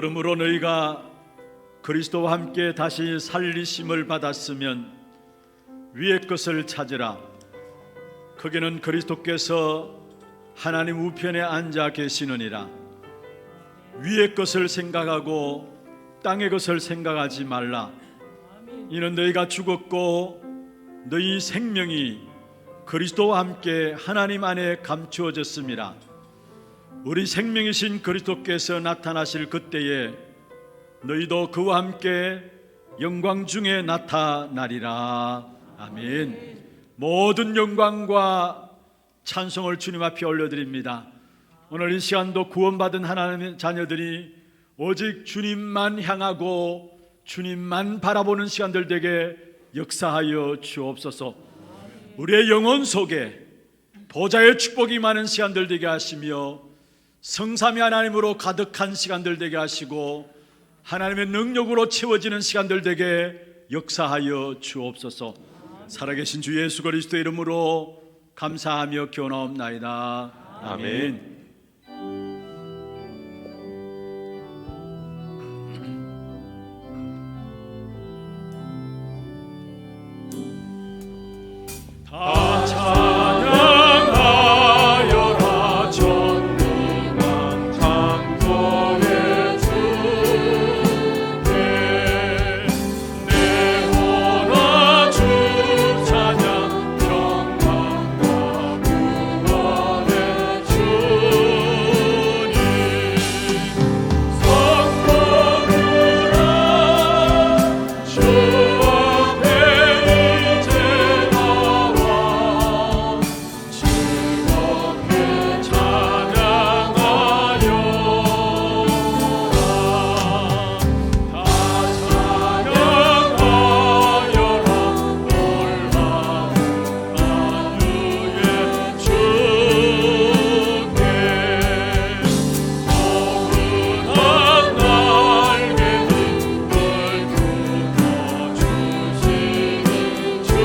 그러므로 너희가 그리스도와 함께 다시 살리심을 받았으면 위의 것을 찾으라. 거기는 그리스도께서 하나님 우편에 앉아 계시느니라. 위의 것을 생각하고 땅의 것을 생각하지 말라. 이는 너희가 죽었고 너희 생명이 그리스도와 함께 하나님 안에 감추어졌음이라. 우리 생명이신 그리스도께서 나타나실 그때에 너희도 그와 함께 영광 중에 나타나리라. 아멘. 모든 영광과 찬송을 주님 앞에 올려드립니다. 오늘 이 시간도 구원받은 하나님의 자녀들이 오직 주님만 향하고 주님만 바라보는 시간들 되게 역사하여 주옵소서. 우리의 영혼 속에 보좌의 축복이 많은 시간들 되게 하시며 성삼위 하나님으로 가득한 시간들 되게 하시고 하나님의 능력으로 채워지는 시간들 되게 역사하여 주옵소서. 살아계신 주 예수 그리스도의 이름으로 감사하며 기원하옵나이다. 아멘. 다 찬양하여라. 전능한 창조의 주께 내 혼아 주 찬양 평강과 구원의 주님 성도들아 주 앞에 이제 즐겁게 찬양하여라. 다 찬양하여라. 놀라운 만유의 주께 포근한 날개를 널 굽어주시는 주님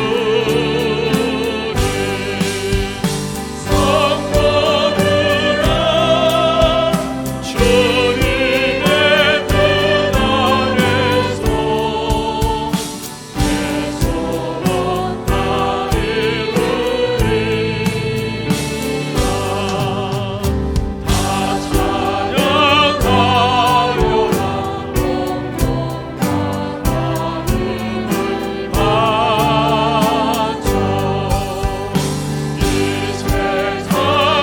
성도들아 주님의 뜻 아래서 대소롭다 이루리라. 다 찬양하여라. 온전한 하나님을 바쳐 이 세상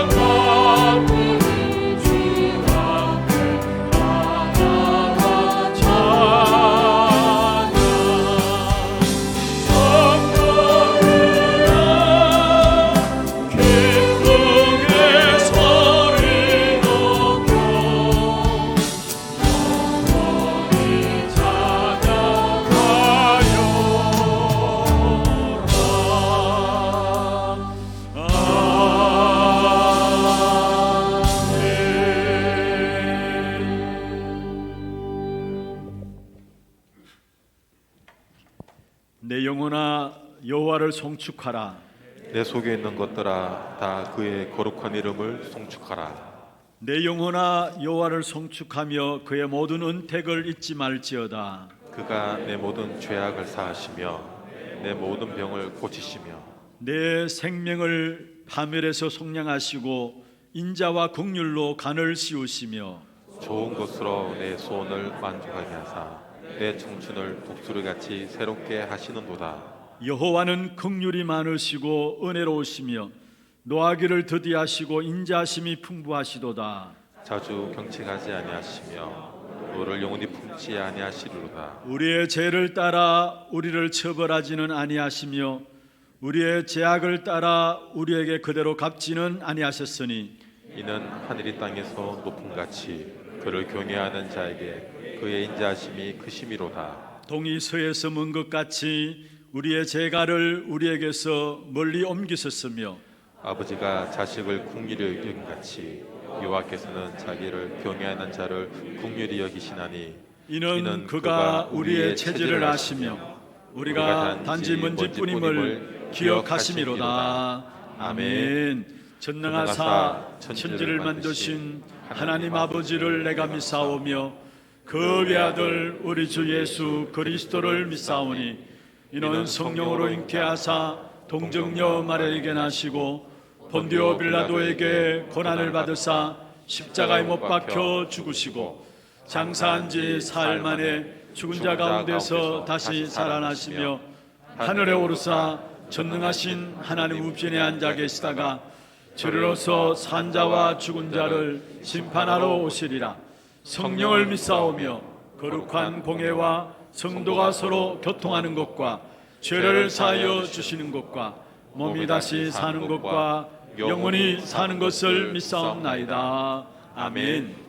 만물을 주 앞에 하나만 찬양. 성도들아 기쁨의 소리 높여 영원히 내 영혼아 여호와를 송축하라. 내 속에 있는 것들아 다 그의 거룩한 이름을 송축하라. 내 영혼아 여호와를 송축하며 그의 모든 은택을 잊지 말지어다. 그가 내 모든 죄악을 사하시며 내 모든 병을 고치시며 내 생명을 파멸에서 속량하시고 인자와 긍휼로 간을 씌우시며 좋은 것으로 내 소원을 만족하게 하사 내 청춘을 독수리같이 새롭게 하시는도다. 여호와는 긍휼이 많으시고 은혜로우시며 노하기를 더디하시고 인자하심이 풍부하시도다. 자주 경책하지 아니하시며 너를 영원히 품지 아니하시리로다. 우리의 죄를 따라 우리를 처벌하지는 아니하시며 우리의 죄악을 따라 우리에게 그대로 갚지는 아니하셨으니 이는 하늘이 땅에서 높음같이 그를 경외하는 자에게 그의 인자하심이 크심이로다. 동이 서에서 먼 것 같이 우리의 죄가를 우리에게서 멀리 옮기셨으며 아버지가 자식을 긍휼히 여김같이 여호와께서는 자기를 경외하는 자를 긍휼히 여기시나니 이는 그가 우리의 체질을 아시며 우리가 단지 먼지뿐임을 기억하심이로다. 아멘. 전능하사 천지를 만드신 하나님 아버지를 내가 믿사오며 그 외아들 우리 주 예수 그리스도를 믿사오니 이는 성령으로 잉태하사 동정녀 마리아에게 나시고 본디오 빌라도에게 고난을 받으사 십자가에 못 박혀 죽으시고 장사한 지 사흘 만에 죽은 자 가운데서 다시 살아나시며 하늘에 오르사 전능하신 하나님 우편에 앉아 계시다가 저리로서 산자와 죽은 자를 심판하러 오시리라. 성령을 믿사오며 거룩한 공회와 성도가 서로 교통하는 것과 죄를 사하여 주시는 것과 몸이 다시 사는 것과 영원히 사는 것을 믿사옵나이다. 아멘.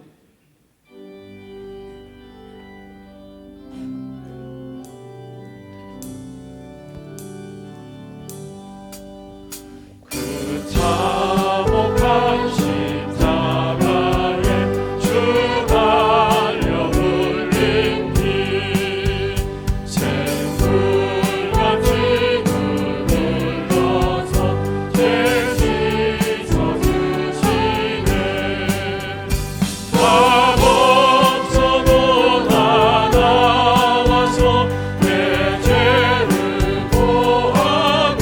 참혹한 십자가에 주 달려 흘린 피 샘물같이 흘러서 죄 씻어주시네. 밥 없어도 다 나와서 내 죄를 고하며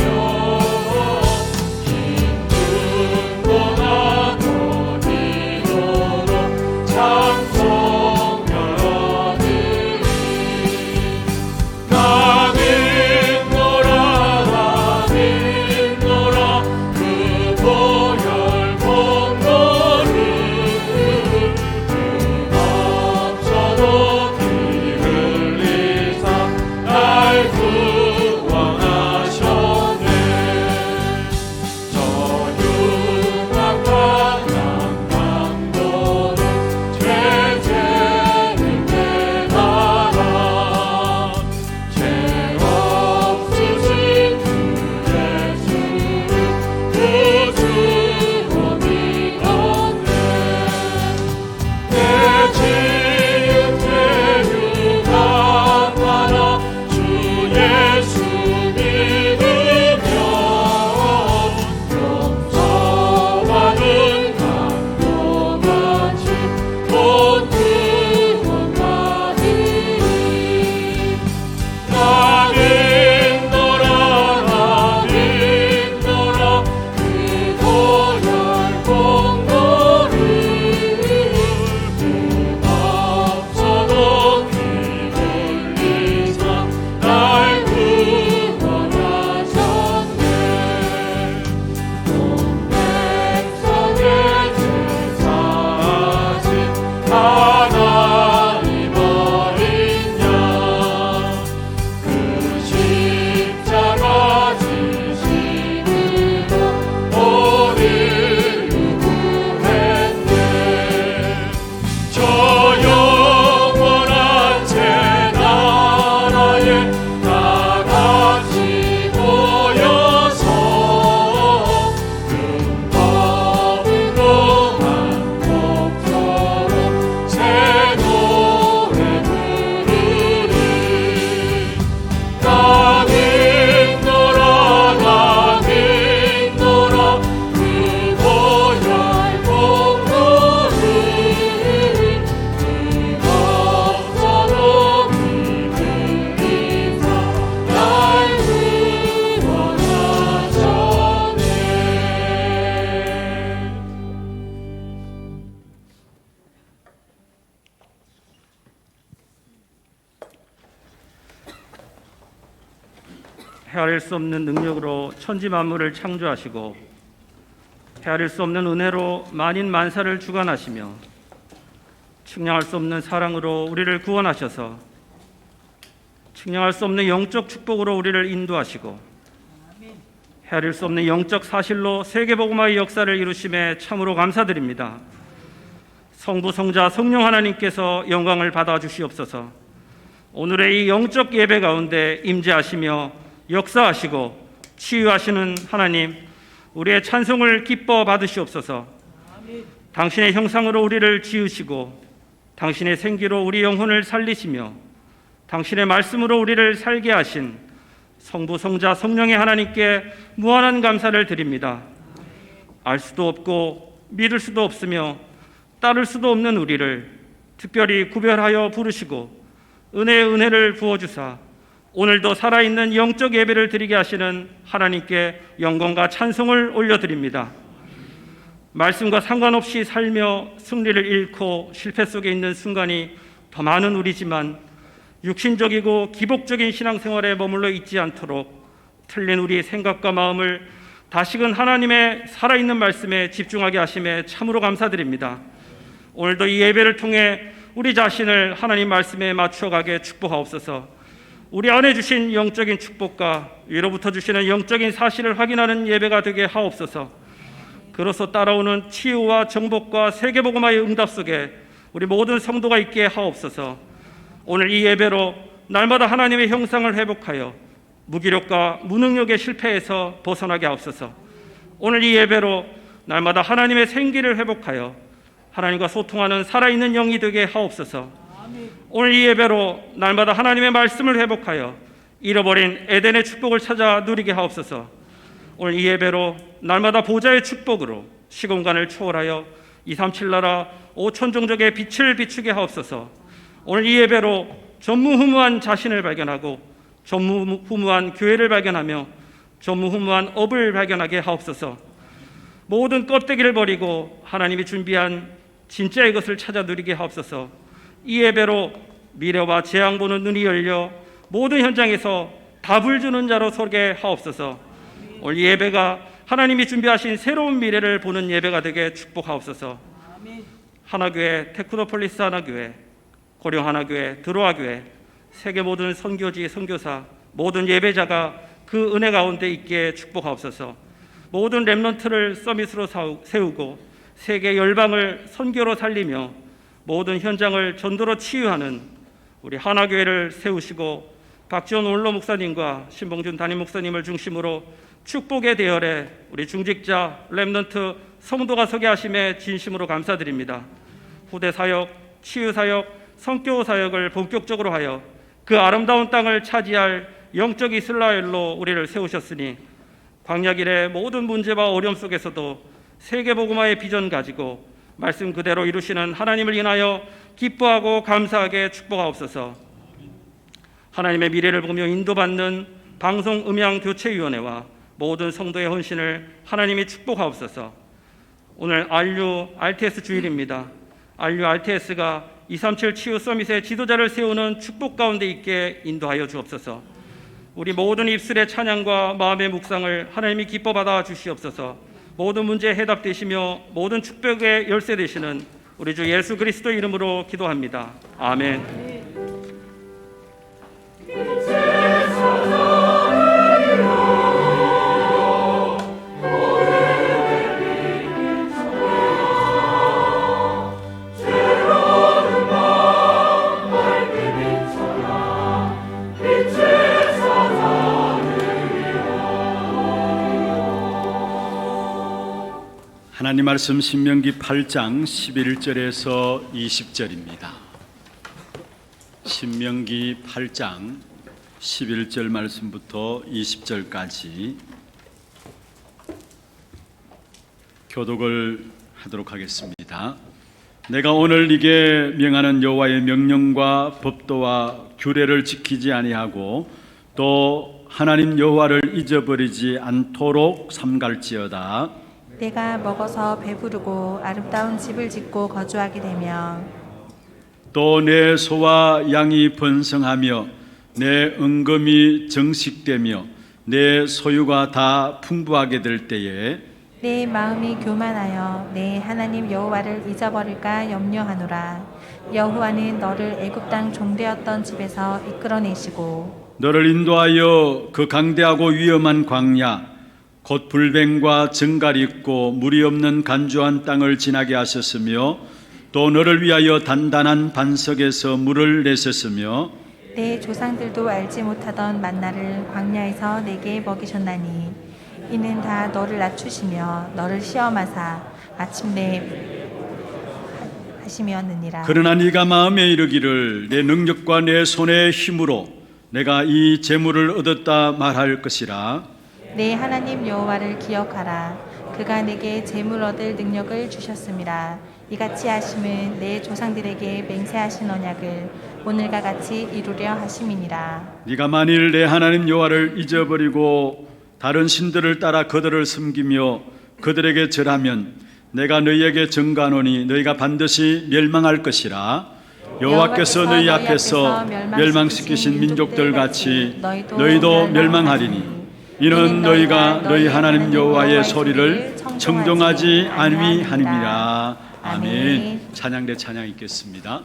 헤아릴 수 없는 능력으로 천지 만물을 창조하시고 헤아릴 수 없는 은혜로 만인 만사를 주관하시며 측량할 수 없는 사랑으로 우리를 구원하셔서 측량할 수 없는 영적 축복으로 우리를 인도하시고 헤아릴 수 없는 영적 사실로 세계복음화의 역사를 이루심에 참으로 감사드립니다. 성부, 성자, 성령 하나님께서 영광을 받아주시옵소서. 오늘의 이 영적 예배 가운데 임재하시며 역사하시고 치유하시는 하나님, 우리의 찬송을 기뻐 받으시옵소서. 당신의 형상으로 우리를 지으시고 당신의 생기로 우리 영혼을 살리시며 당신의 말씀으로 우리를 살게 하신 성부, 성자, 성령의 하나님께 무한한 감사를 드립니다. 알 수도 없고 믿을 수도 없으며 따를 수도 없는 우리를 특별히 구별하여 부르시고 은혜의 은혜를 부어주사 오늘도 살아있는 영적 예배를 드리게 하시는 하나님께 영광과 찬송을 올려드립니다. 말씀과 상관없이 살며 승리를 잃고 실패 속에 있는 순간이 더 많은 우리지만 육신적이고 기복적인 신앙생활에 머물러 있지 않도록 틀린 우리의 생각과 마음을 다시금 하나님의 살아있는 말씀에 집중하게 하심에 참으로 감사드립니다. 오늘도 이 예배를 통해 우리 자신을 하나님 말씀에 맞춰가게 축복하옵소서. 우리 안에 주신 영적인 축복과 위로부터 주시는 영적인 사실을 확인하는 예배가 되게 하옵소서. 그로써 따라오는 치유와 정복과 세계복음화의 응답 속에 우리 모든 성도가 있게 하옵소서. 오늘 이 예배로 날마다 하나님의 형상을 회복하여 무기력과 무능력의 실패에서 벗어나게 하옵소서. 오늘 이 예배로 날마다 하나님의 생기를 회복하여 하나님과 소통하는 살아있는 영이 되게 하옵소서. 오늘 이 예배로 날마다 하나님의 말씀을 회복하여 잃어버린 에덴의 축복을 찾아 누리게 하옵소서. 오늘 이 예배로 날마다 보좌의 축복으로 시공간을 초월하여 237 나라 5천 종족의 빛을 비추게 하옵소서. 오늘 이 예배로 전무후무한 자신을 발견하고 전무후무한 교회를 발견하며 전무후무한 업을 발견하게 하옵소서. 모든 껍데기를 버리고 하나님이 준비한 진짜의 것을 찾아 누리게 하옵소서. 이 예배로 미래와 재앙 보는 눈이 열려 모든 현장에서 답을 주는 자로 서게 하옵소서. 오늘 이 예배가 하나님이 준비하신 새로운 미래를 보는 예배가 되게 축복하옵소서. 하나교회, 테크노폴리스 하나교회, 고령 하나교회, 드로아교회, 세계 모든 선교지, 선교사, 모든 예배자가 그 은혜 가운데 있게 축복하옵소서. 모든 렘넌트를 서밋으로 세우고 세계 열방을 선교로 살리며 모든 현장을 전도로 치유하는 우리 하나교회를 세우시고 박지원 원로 목사님과 신봉준 담임 목사님을 중심으로 축복의 대열에 우리 중직자, 렘넌트, 성도가 서게 하심에 진심으로 감사드립니다. 후대 사역, 치유 사역, 성교 사역을 본격적으로 하여 그 아름다운 땅을 차지할 영적 이스라엘로 우리를 세우셨으니 광야길의 모든 문제와 어려움 속에서도 세계복음화의 비전 가지고 말씀 그대로 이루시는 하나님을 인하여 기뻐하고 감사하게 축복하옵소서. 하나님의 미래를 보며 인도받는 방송음향교체위원회와 모든 성도의 헌신을 하나님이 축복하옵소서. 오늘 RTS 주일입니다. RURTS가 237 치유 서밋의 지도자를 세우는 축복 가운데 있게 인도하여 주옵소서. 우리 모든 입술의 찬양과 마음의 묵상을 하나님이 기뻐 받아 주시옵소서. 모든 문제에 해답되시며 모든 축복의 열쇠 되시는 우리 주 예수 그리스도 이름으로 기도합니다. 아멘. 하나님 말씀 신명기 8장 11절에서 20절입니다. 신명기 8장 11절 말씀부터 20절까지 교독을 하도록 하겠습니다. 내가 오늘 네게 명하는 여호와의 명령과 법도와 규례를 지키지 아니하고 또 하나님 여호와를 잊어버리지 않도록 삼갈지어다. 내가 먹어서 배부르고 아름다운 집을 짓고 거주하게 되며 또 내 소와 양이 번성하며 내 은금이 정식되며 내 소유가 다 풍부하게 될 때에 내 마음이 교만하여 내 하나님 여호와를 잊어버릴까 염려하노라. 여호와는 너를 애굽 땅 종되었던 집에서 이끌어내시고 너를 인도하여 그 강대하고 위험한 광야 곧 불뱀과 정갈이 있고 물이 없는 간주한 땅을 지나게 하셨으며 또 너를 위하여 단단한 반석에서 물을 내셨으며 내 조상들도 알지 못하던 만나를 광야에서 내게 먹이셨나니 이는 다 너를 낮추시며 너를 시험하사 마침내 하심이었느니라. 그러나 네가 마음에 이르기를 내 능력과 내 손의 힘으로 내가 이 재물을 얻었다 말할 것이라. 내 하나님 여호와를 기억하라. 그가 내게 재물 얻을 능력을 주셨음이라. 이같이 하심은 내 조상들에게 맹세하신 언약을 오늘과 같이 이루려 하심이니라. 네가 만일 내 하나님 여호와를 잊어버리고 다른 신들을 따라 그들을 섬기며 그들에게 절하면 내가 너희에게 증거하노니 너희가 반드시 멸망할 것이라. 여호와께서 너희 앞에서 멸망시키신 민족들 같이 너희도 멸망하리니 이는 너희가 너희 하나님 여호와의 소리를 청종하지 아니함이니라. 아멘. 찬양대 찬양 있겠습니다.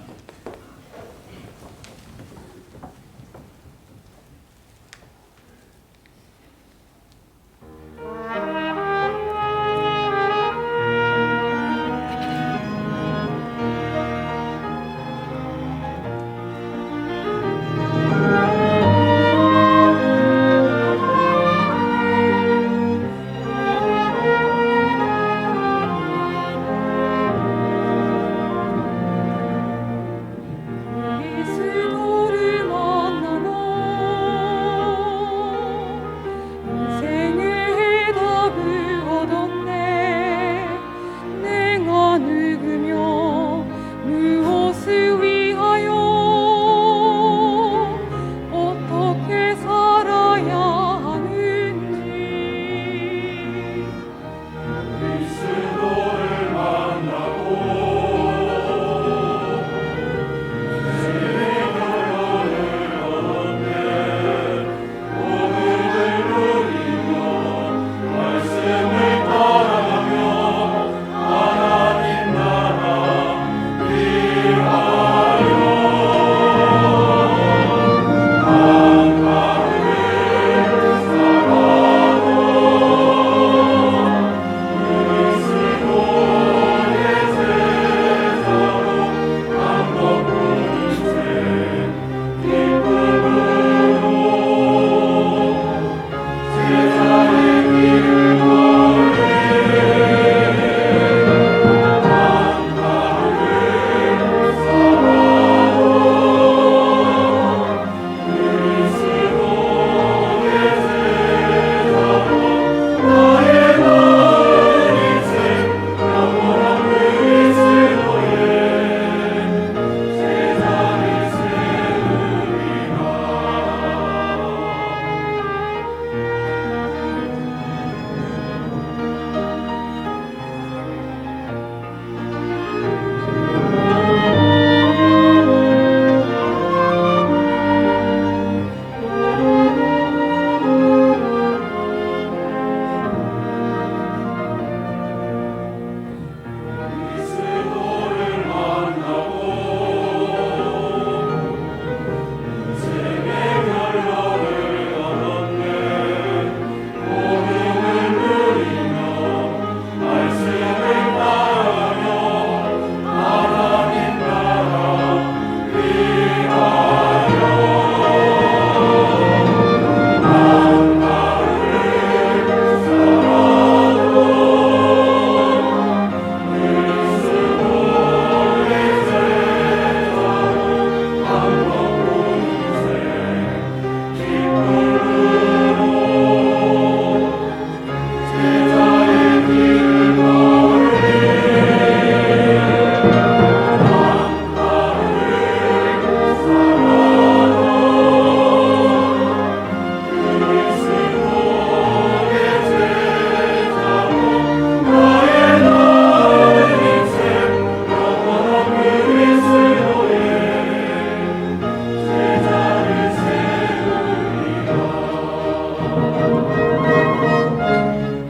그리스도를 만나고 인생의 답을 얻었네. 내가 늙으며 무엇을 위하여 어떻게 살아야 하는지. 그리스도를 만나고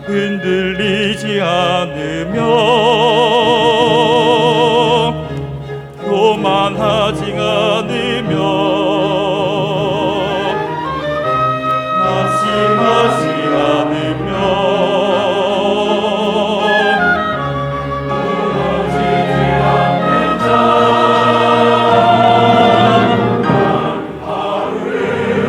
흔들리지 않으며 교만하지 않으며 낙심하지 않으며 무너지지 않는 자 그리스도의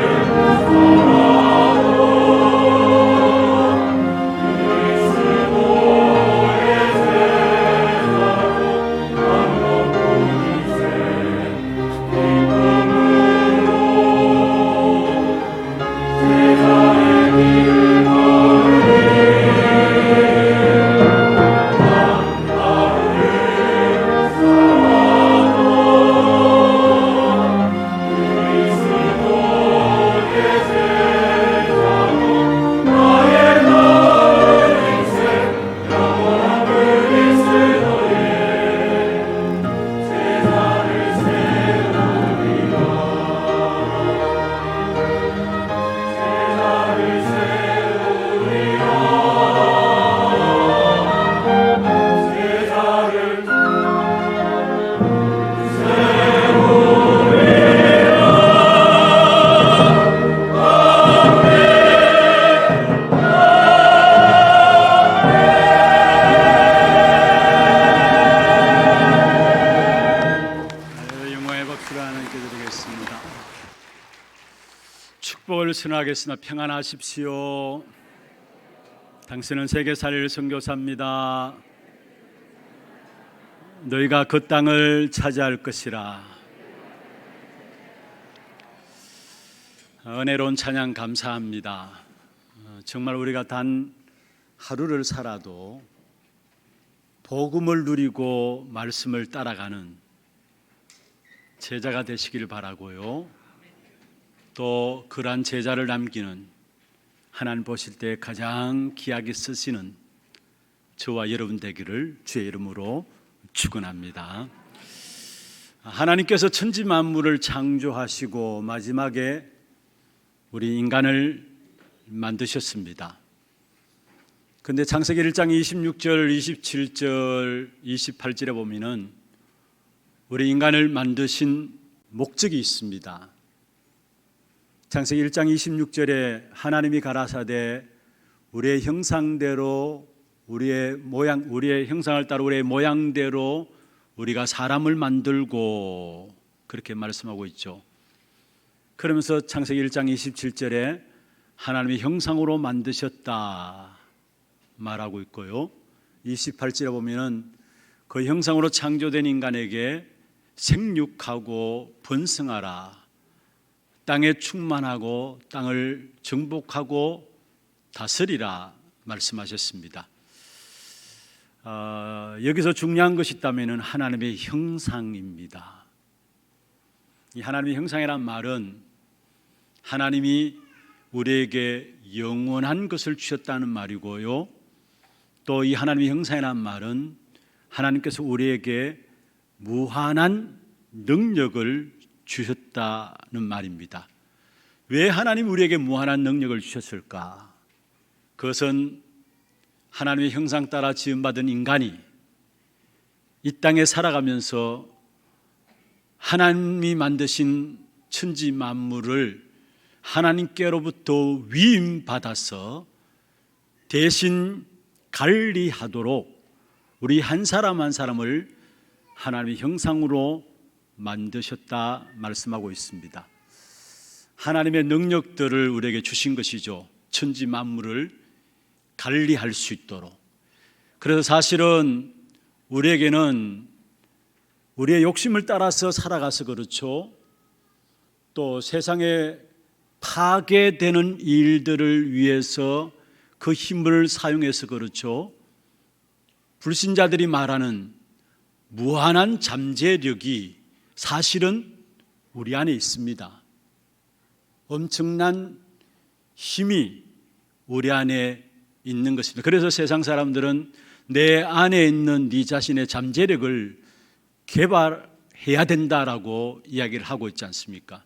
선언하겠습니다. 평안하십시오. 당신은 세계살릴 선교사입니다. 너희가 그 땅을 차지할 것이라. 은혜로운 찬양 감사합니다. 정말 우리가 단 하루를 살아도 복음을 누리고 말씀을 따라가는 제자가 되시길 바라고요. 또 그러한 제자를 남기는 하나님 보실 때 가장 귀하게 쓰시는 저와 여러분 되기를 주의 이름으로 축원합니다. 하나님께서 천지 만물을 창조하시고 마지막에 우리 인간을 만드셨습니다. 근데 창세기 1장 26절, 27절, 28절에 보면은 우리 인간을 만드신 목적이 있습니다. 창세기 1장 26절에 하나님이 가라사대 우리의 형상대로 우리의 형상을 따라 우리의 모양대로 우리가 사람을 만들고 그렇게 말씀하고 있죠. 그러면서 창세기 1장 27절에 하나님이 형상으로 만드셨다 말하고 있고요. 28절에 보면은 그 형상으로 창조된 인간에게 생육하고 번성하라, 땅에 충만하고 땅을 정복하고 다스리라 말씀하셨습니다. 여기서 중요한 것이 있다면 하나님의 형상입니다. 이 하나님의 형상이란 말은 하나님이 우리에게 영원한 것을 주셨다는 말이고요. 또 이 하나님의 형상이란 말은 하나님께서 우리에게 무한한 능력을 주셨다는 말입니다. 왜 하나님 우리에게 무한한 능력을 주셨을까? 그것은 하나님의 형상 따라 지음받은 인간이 이 땅에 살아가면서 하나님이 만드신 천지 만물을 하나님께로부터 위임받아서 대신 관리하도록 우리 한 사람 한 사람을 하나님의 형상으로 만드셨다 말씀하고 있습니다. 하나님의 능력들을 우리에게 주신 것이죠. 천지 만물을 관리할 수 있도록. 그래서 사실은 우리에게는 우리의 욕심을 따라서 살아가서 그렇죠. 또 세상에 파괴되는 일들을 위해서 그 힘을 사용해서 그렇죠. 불신자들이 말하는 무한한 잠재력이 사실은 우리 안에 있습니다. 엄청난 힘이 우리 안에 있는 것입니다. 그래서 세상 사람들은 내 안에 있는 네 자신의 잠재력을 개발해야 된다라고 이야기를 하고 있지 않습니까?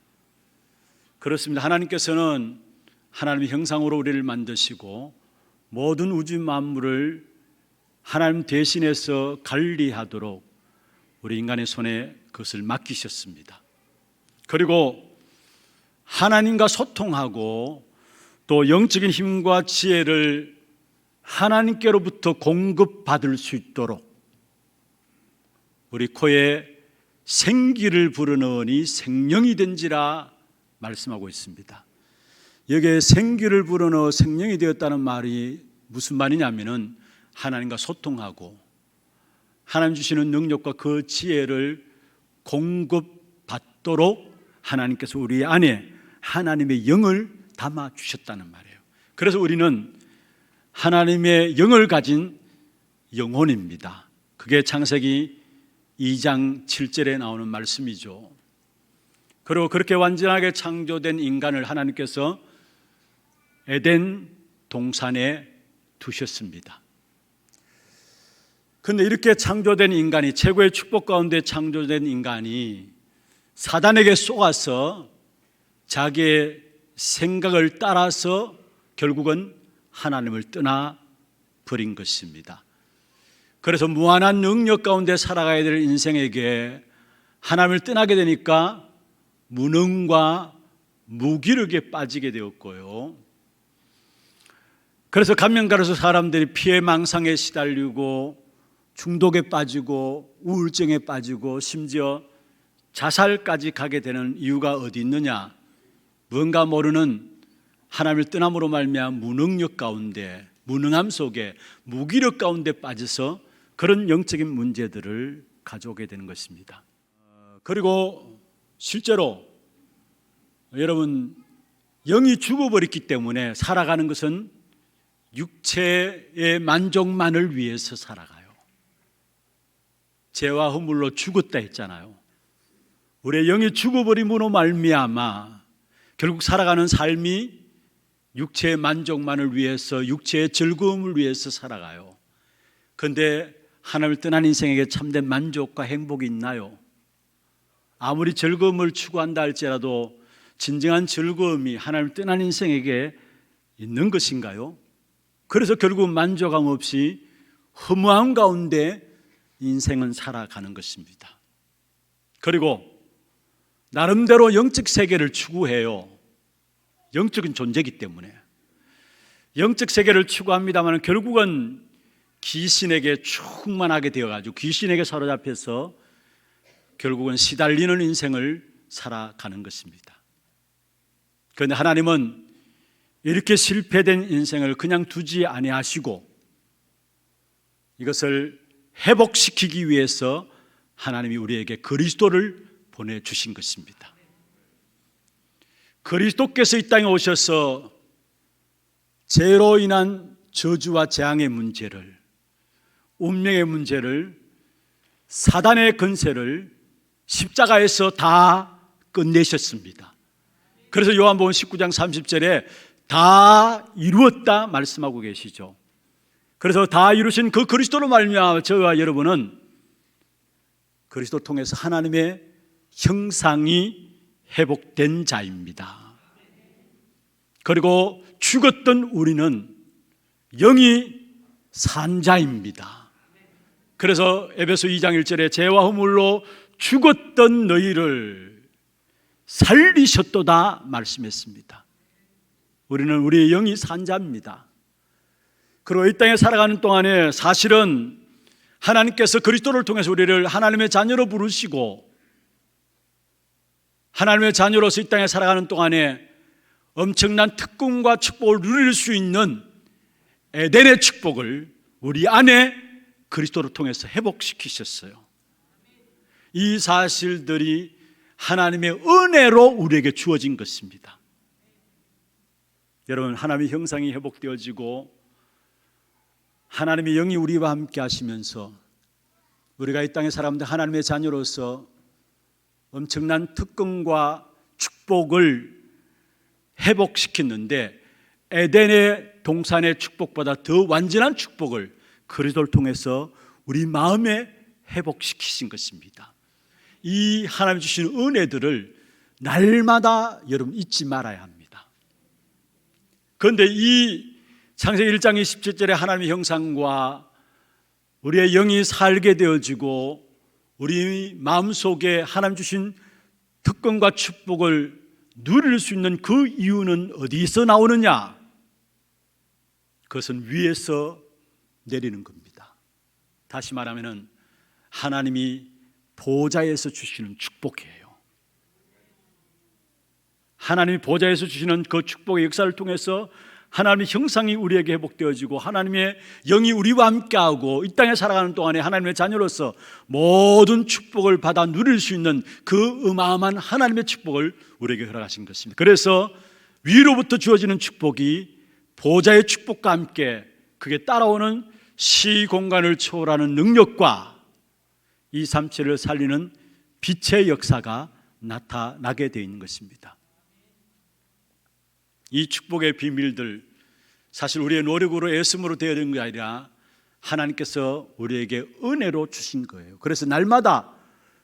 그렇습니다. 하나님께서는 하나님의 형상으로 우리를 만드시고 모든 우주 만물을 하나님 대신해서 관리하도록 우리 인간의 손에 그것을 맡기셨습니다. 그리고 하나님과 소통하고 또 영적인 힘과 지혜를 하나님께로부터 공급받을 수 있도록 우리 코에 생기를 불어넣으니 생명이 된지라 말씀하고 있습니다. 여기에 생기를 불어넣어 생명이 되었다는 말이 무슨 말이냐면은 하나님과 소통하고 하나님 주시는 능력과 그 지혜를 공급받도록 하나님께서 우리 안에 하나님의 영을 담아 주셨다는 말이에요. 그래서 우리는 하나님의 영을 가진 영혼입니다. 그게 창세기 2장 7절에 나오는 말씀이죠. 그리고 그렇게 완전하게 창조된 인간을 하나님께서 에덴 동산에 두셨습니다. 그런데 이렇게 창조된 인간이, 최고의 축복 가운데 창조된 인간이 사단에게 속아서 자기의 생각을 따라서 결국은 하나님을 떠나 버린 것입니다. 그래서 무한한 능력 가운데 살아가야 될 인생에게 하나님을 떠나게 되니까 무능과 무기력에 빠지게 되었고요. 그래서 가면 갈수록 사람들이 피해망상에 시달리고 중독에 빠지고 우울증에 빠지고 심지어 자살까지 가게 되는 이유가 어디 있느냐? 뭔가 모르는 하나님을 떠남으로 말미암아 무능력 가운데, 무능함 속에, 무기력 가운데 빠져서 그런 영적인 문제들을 가져오게 되는 것입니다. 그리고 실제로 여러분, 영이 죽어버렸기 때문에 살아가는 것은 육체의 만족만을 위해서 살아가요. 죄와 허물로 죽었다 했잖아요. 우리의 영이 죽어버림으로 말미암아 결국 살아가는 삶이 육체의 만족만을 위해서, 육체의 즐거움을 위해서 살아가요. 그런데 하나님을 떠난 인생에게 참된 만족과 행복이 있나요? 아무리 즐거움을 추구한다 할지라도 진정한 즐거움이 하나님을 떠난 인생에게 있는 것인가요? 그래서 결국 만족함 없이 허무함 가운데 인생은 살아가는 것입니다. 그리고 나름대로 영적 세계를 추구해요. 영적인 존재이기 때문에 영적 세계를 추구합니다만 결국은 귀신에게 충만하게 되어가지고 귀신에게 사로잡혀서 결국은 시달리는 인생을 살아가는 것입니다. 그런데 하나님은 이렇게 실패된 인생을 그냥 두지 아니하시고 이것을 회복시키기 위해서 하나님이 우리에게 그리스도를 보내주신 것입니다. 그리스도께서 이 땅에 오셔서 죄로 인한 저주와 재앙의 문제를, 운명의 문제를, 사단의 권세를 십자가에서 다 끝내셨습니다. 그래서 요한복음 19장 30절에 다 이루었다 말씀하고 계시죠. 그래서 다 이루신 그 그리스도로 말미암아 저와 여러분은 그리스도 통해서 하나님의 형상이 회복된 자입니다. 그리고 죽었던 우리는 영이 산 자입니다. 그래서 에베소 2장 1절에 죄와 허물로 죽었던 너희를 살리셨도다 말씀했습니다. 우리는 우리의 영이 산 자입니다. 그리고 이 땅에 살아가는 동안에 사실은 하나님께서 그리스도를 통해서 우리를 하나님의 자녀로 부르시고 하나님의 자녀로서 이 땅에 살아가는 동안에 엄청난 특권과 축복을 누릴 수 있는 에덴의 축복을 우리 안에 그리스도를 통해서 회복시키셨어요. 이 사실들이 하나님의 은혜로 우리에게 주어진 것입니다. 여러분, 하나님의 형상이 회복되어지고 하나님의 영이 우리와 함께 하시면서 우리가 이 땅에 살아가는데 하나님의 자녀로서 엄청난 특권과 축복을 회복시켰는데 에덴의 동산의 축복보다 더 완전한 축복을 그리스도를 통해서 우리 마음에 회복시키신 것입니다. 이 하나님 주신 은혜들을 날마다 여러분 잊지 말아야 합니다. 그런데 이 창세기 1장 27절에 하나님의 형상과 우리의 영이 살게 되어지고 우리 마음속에 하나님 주신 특권과 축복을 누릴 수 있는 그 이유는 어디서 나오느냐? 그것은 위에서 내리는 겁니다. 다시 말하면 하나님이 보좌에서 주시는 축복이에요. 하나님이 보좌에서 주시는 그 축복의 역사를 통해서 하나님의 형상이 우리에게 회복되어지고 하나님의 영이 우리와 함께하고 이 땅에 살아가는 동안에 하나님의 자녀로서 모든 축복을 받아 누릴 수 있는 그 어마어마한 하나님의 축복을 우리에게 허락하신 것입니다. 그래서 위로부터 주어지는 축복이 보좌의 축복과 함께 그게 따라오는 시공간을 초월하는 능력과 이 삼체를 살리는 빛의 역사가 나타나게 되어 있는 것입니다. 이 축복의 비밀들, 사실 우리의 노력으로 애씀으로 되어 있는 게 아니라 하나님께서 우리에게 은혜로 주신 거예요. 그래서 날마다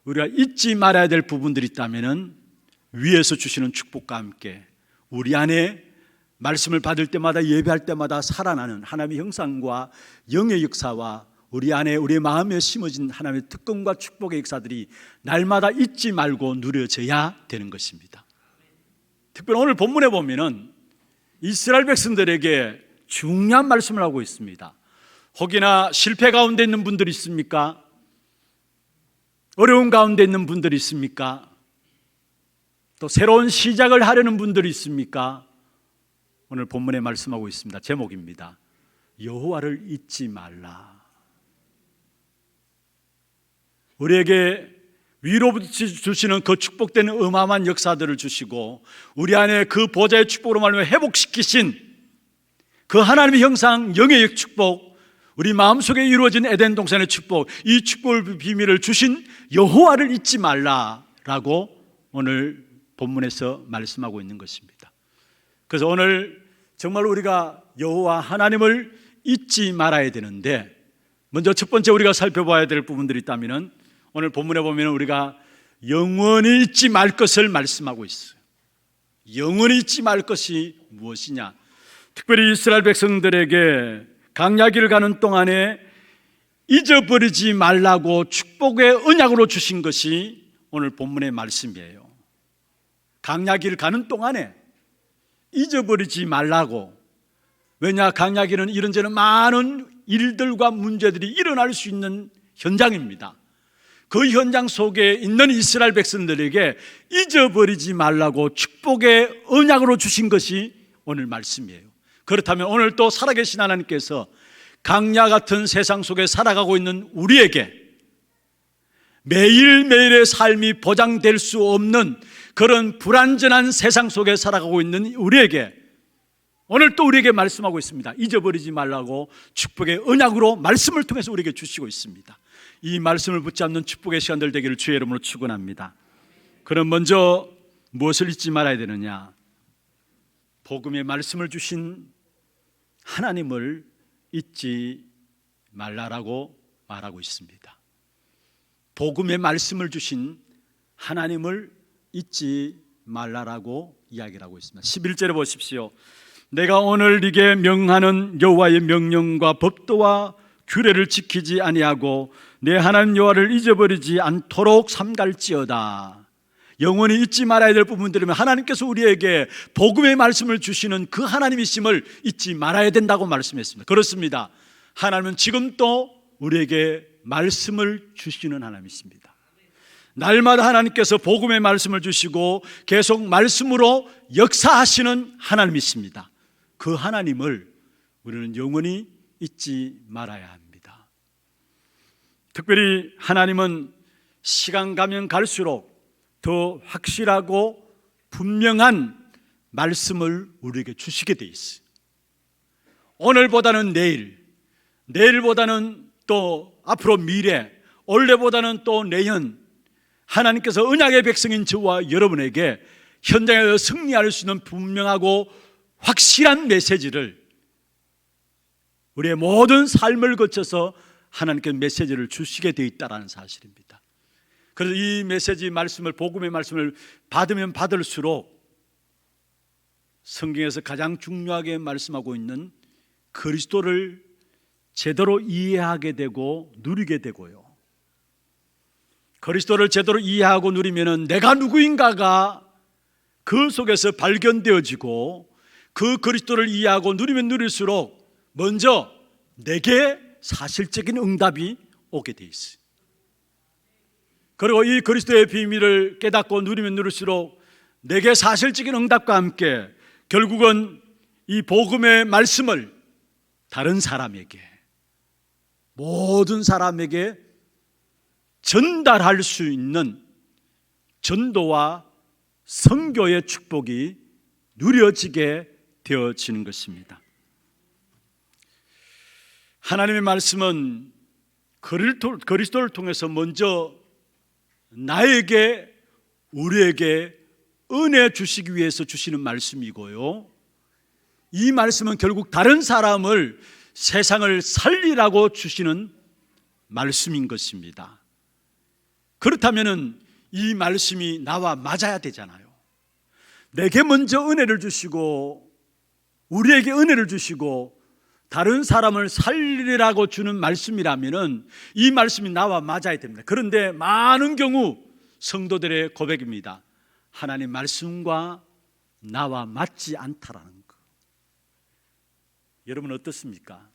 우리가 잊지 말아야 될 부분들이 있다면 위에서 주시는 축복과 함께 우리 안에 말씀을 받을 때마다 예배할 때마다 살아나는 하나님의 형상과 영의 역사와 우리 안에 우리의 마음에 심어진 하나님의 특권과 축복의 역사들이 날마다 잊지 말고 누려져야 되는 것입니다. 특별히 오늘 본문에 보면은 이스라엘 백성들에게 중요한 말씀을 하고 있습니다. 혹이나 실패 가운데 있는 분들이 있습니까? 어려운 가운데 있는 분들이 있습니까? 또 새로운 시작을 하려는 분들이 있습니까? 오늘 본문에 말씀하고 있습니다. 제목입니다. 여호와를 잊지 말라. 우리에게 위로부터 주시는 그 축복되는 어마어마한 역사들을 주시고 우리 안에 그 보좌의 축복으로 말하면 회복시키신 그 하나님의 형상 영의 축복, 우리 마음속에 이루어진 에덴 동산의 축복, 이 축복의 비밀을 주신 여호와를 잊지 말라라고 오늘 본문에서 말씀하고 있는 것입니다. 그래서 오늘 정말 우리가 여호와 하나님을 잊지 말아야 되는데, 먼저 첫 번째 우리가 살펴봐야 될 부분들이 있다면 오늘 본문에 보면 우리가 영원히 잊지 말 것을 말씀하고 있어요. 영원히 잊지 말 것이 무엇이냐? 특별히 이스라엘 백성들에게 광야길을 가는 동안에 잊어버리지 말라고 축복의 언약으로 주신 것이 오늘 본문의 말씀이에요. 광야길을 가는 동안에 잊어버리지 말라고. 왜냐, 광야길은 이런저런 많은 일들과 문제들이 일어날 수 있는 현장입니다. 그 현장 속에 있는 이스라엘 백성들에게 잊어버리지 말라고 축복의 언약으로 주신 것이 오늘 말씀이에요. 그렇다면 오늘 또 살아계신 하나님께서 광야 같은 세상 속에 살아가고 있는 우리에게 매일매일의 삶이 보장될 수 없는 그런 불완전한 세상 속에 살아가고 있는 우리에게 오늘 또 우리에게 말씀하고 있습니다. 잊어버리지 말라고 축복의 언약으로 말씀을 통해서 우리에게 주시고 있습니다. 이 말씀을 붙잡는 축복의 시간들 되기를 주의 이름으로 축원합니다. 그럼 먼저 무엇을 잊지 말아야 되느냐? 복음의 말씀을 주신 하나님을 잊지 말라라고 말하고 있습니다. 복음의 말씀을 주신 하나님을 잊지 말라라고 이야기를 하고 있습니다. 11절에 보십시오. 내가 오늘 네게 명하는 여호와의 명령과 법도와 규례를 지키지 아니하고 내 하나님 여호와를 잊어버리지 않도록 삼갈지어다. 영원히 잊지 말아야 될 부분들이면 하나님께서 우리에게 복음의 말씀을 주시는 그 하나님이심을 잊지 말아야 된다고 말씀했습니다. 그렇습니다. 하나님은 지금 또 우리에게 말씀을 주시는 하나님이십니다. 날마다 하나님께서 복음의 말씀을 주시고 계속 말씀으로 역사하시는 하나님이십니다. 그 하나님을 우리는 영원히 잊지 말아야 합니다. 특별히 하나님은 시간 가면 갈수록 더 확실하고 분명한 말씀을 우리에게 주시게 돼 있어요. 오늘보다는 내일, 내일보다는 또 앞으로 미래, 올해보다는 또 내년, 하나님께서 언약의 백성인 저와 여러분에게 현장에서 승리할 수 있는 분명하고 확실한 메시지를 우리의 모든 삶을 거쳐서 하나님께 메시지를 주시게 되어 있다는 사실입니다. 그래서 이 메시지 말씀을, 복음의 말씀을 받으면 받을수록 성경에서 가장 중요하게 말씀하고 있는 그리스도를 제대로 이해하게 되고 누리게 되고요. 그리스도를 제대로 이해하고 누리면은 내가 누구인가가 그 속에서 발견되어지고 그 그리스도를 이해하고 누리면 누릴수록 먼저 내게 사실적인 응답이 오게 돼 있어요. 그리고 이 그리스도의 비밀을 깨닫고 누리면 누릴수록 내게 사실적인 응답과 함께 결국은 이 복음의 말씀을 다른 사람에게, 모든 사람에게 전달할 수 있는 전도와 선교의 축복이 누려지게 되어지는 것입니다. 하나님의 말씀은 그리스도를 통해서 먼저 나에게, 우리에게 은혜 주시기 위해서 주시는 말씀이고요, 이 말씀은 결국 다른 사람을, 세상을 살리라고 주시는 말씀인 것입니다. 그렇다면 이 말씀이 나와 맞아야 되잖아요. 내게 먼저 은혜를 주시고 우리에게 은혜를 주시고 다른 사람을 살리라고 주는 말씀이라면 이 말씀이 나와 맞아야 됩니다. 그런데 많은 경우 성도들의 고백입니다. 하나님 말씀과 나와 맞지 않다라는 거. 여러분 어떻습니까?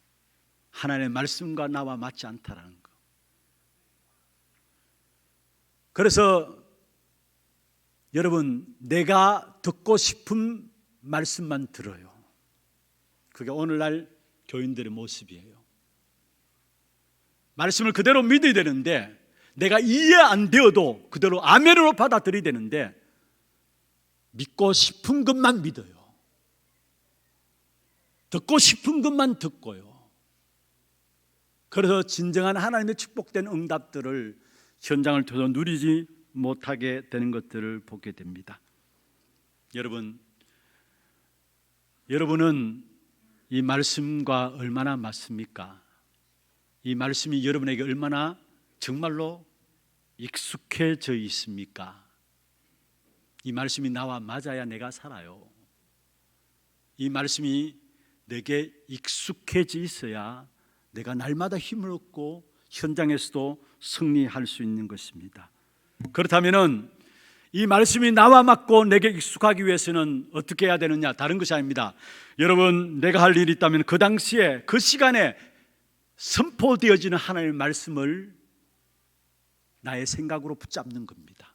하나님의 말씀과 나와 맞지 않다라는 거. 그래서 여러분, 내가 듣고 싶은 말씀만 들어요. 그게 오늘날 교인들의 모습이에요. 말씀을 그대로 믿어야 되는데 내가 이해 안 되어도 그대로 아멘으로 받아들여야 되는데 믿고 싶은 것만 믿어요. 듣고 싶은 것만 듣고요. 그래서 진정한 하나님의 축복된 응답들을 현장을 통해서 누리지 못하게 되는 것들을 보게 됩니다. 여러분은 이 말씀과 얼마나 맞습니까? 이 말씀이 여러분에게 얼마나 정말로 익숙해져 있습니까? 이 말씀이 나와 맞아야 내가 살아요. 이 말씀이 내게 익숙해져 있어야 내가 날마다 힘을 얻고 현장에서도 승리할 수 있는 것입니다. 그렇다면 이 말씀이 나와 맞고 내게 익숙하기 위해서는 어떻게 해야 되느냐? 다른 것이 아닙니다. 여러분, 내가 할 일이 있다면 그 당시에 그 시간에 선포되어지는 하나님의 말씀을 나의 생각으로 붙잡는 겁니다.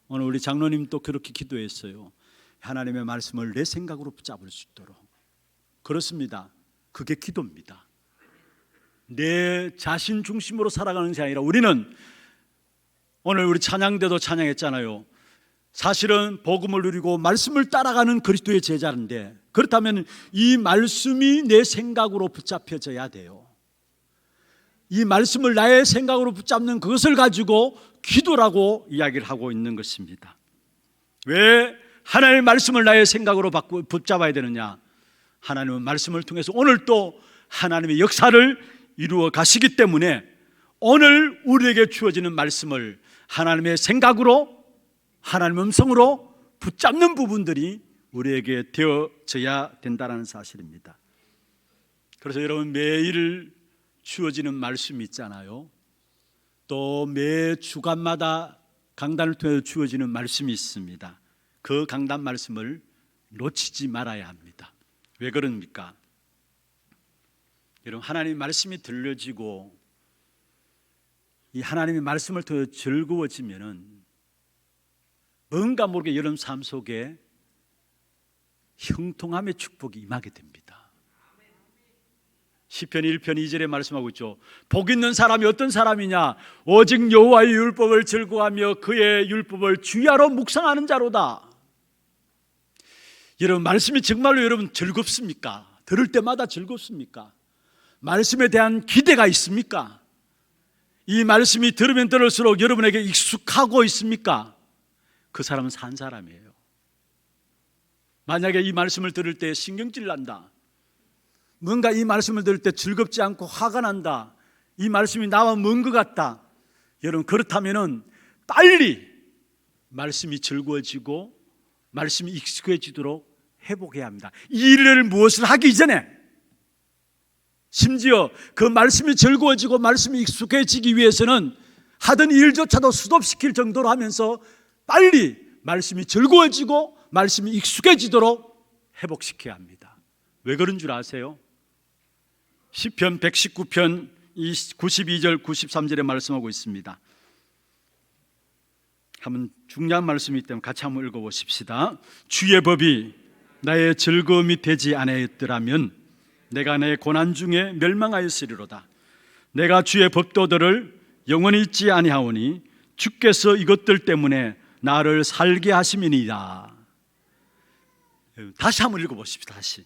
오늘 우리 장로님도 그렇게 기도했어요. 하나님의 말씀을 내 생각으로 붙잡을 수 있도록. 그렇습니다. 그게 기도입니다. 내 자신 중심으로 살아가는 것이 아니라 우리는 오늘 우리 찬양 때도 찬양했잖아요. 사실은 복음을 누리고 말씀을 따라가는 그리스도의 제자인데 그렇다면 이 말씀이 내 생각으로 붙잡혀져야 돼요. 이 말씀을 나의 생각으로 붙잡는 그것을 가지고 기도라고 이야기를 하고 있는 것입니다. 왜 하나님의 말씀을 나의 생각으로 붙잡아야 되느냐? 하나님은 말씀을 통해서 오늘 또 하나님의 역사를 이루어 가시기 때문에 오늘 우리에게 주어지는 말씀을 하나님의 생각으로, 하나님의 음성으로 붙잡는 부분들이 우리에게 되어져야 된다는 사실입니다. 그래서 여러분, 매일 주어지는 말씀이 있잖아요. 또 매 주간마다 강단을 통해서 주어지는 말씀이 있습니다. 그 강단 말씀을 놓치지 말아야 합니다. 왜 그럽니까? 여러분, 하나님의 말씀이 들려지고 이 하나님의 말씀을 통해 즐거워지면은 뭔가 모르게 여러분 삶 속에 형통함의 축복이 임하게 됩니다. 시편 1편 2절에 말씀하고 있죠. 복 있는 사람이 어떤 사람이냐? 오직 여호와의 율법을 즐거워하며 그의 율법을 주야로 묵상하는 자로다. 여러분, 말씀이 정말로 여러분 즐겁습니까? 들을 때마다 즐겁습니까? 말씀에 대한 기대가 있습니까? 이 말씀이 들으면 들을수록 여러분에게 익숙하고 있습니까? 그 사람은 산 사람이에요. 만약에 이 말씀을 들을 때 신경질 난다, 뭔가 이 말씀을 들을 때 즐겁지 않고 화가 난다, 이 말씀이 나와 먼 것 같다, 여러분 그렇다면은 빨리 말씀이 즐거워지고 말씀이 익숙해지도록 회복해야 합니다. 이 일을 무엇을 하기 이전에, 심지어 그 말씀이 즐거워지고 말씀이 익숙해지기 위해서는 하던 일조차도 스톱시킬 정도로 하면서 빨리 말씀이 즐거워지고 말씀이 익숙해지도록 회복시켜야 합니다. 왜 그런 줄 아세요? 시편 119편 92절 93절에 말씀하고 있습니다. 한번 중요한 말씀이기 때문에 같이 한번 읽어보십시다. 주의 법이 나의 즐거움이 되지 아니하였더라면 내가 내 고난 중에 멸망하였으리로다. 내가 주의 법도들을 영원히 잊지 아니하오니 주께서 이것들 때문에 나를 살게 하심이니이다. 다시 한번 읽어보십시다. 다시.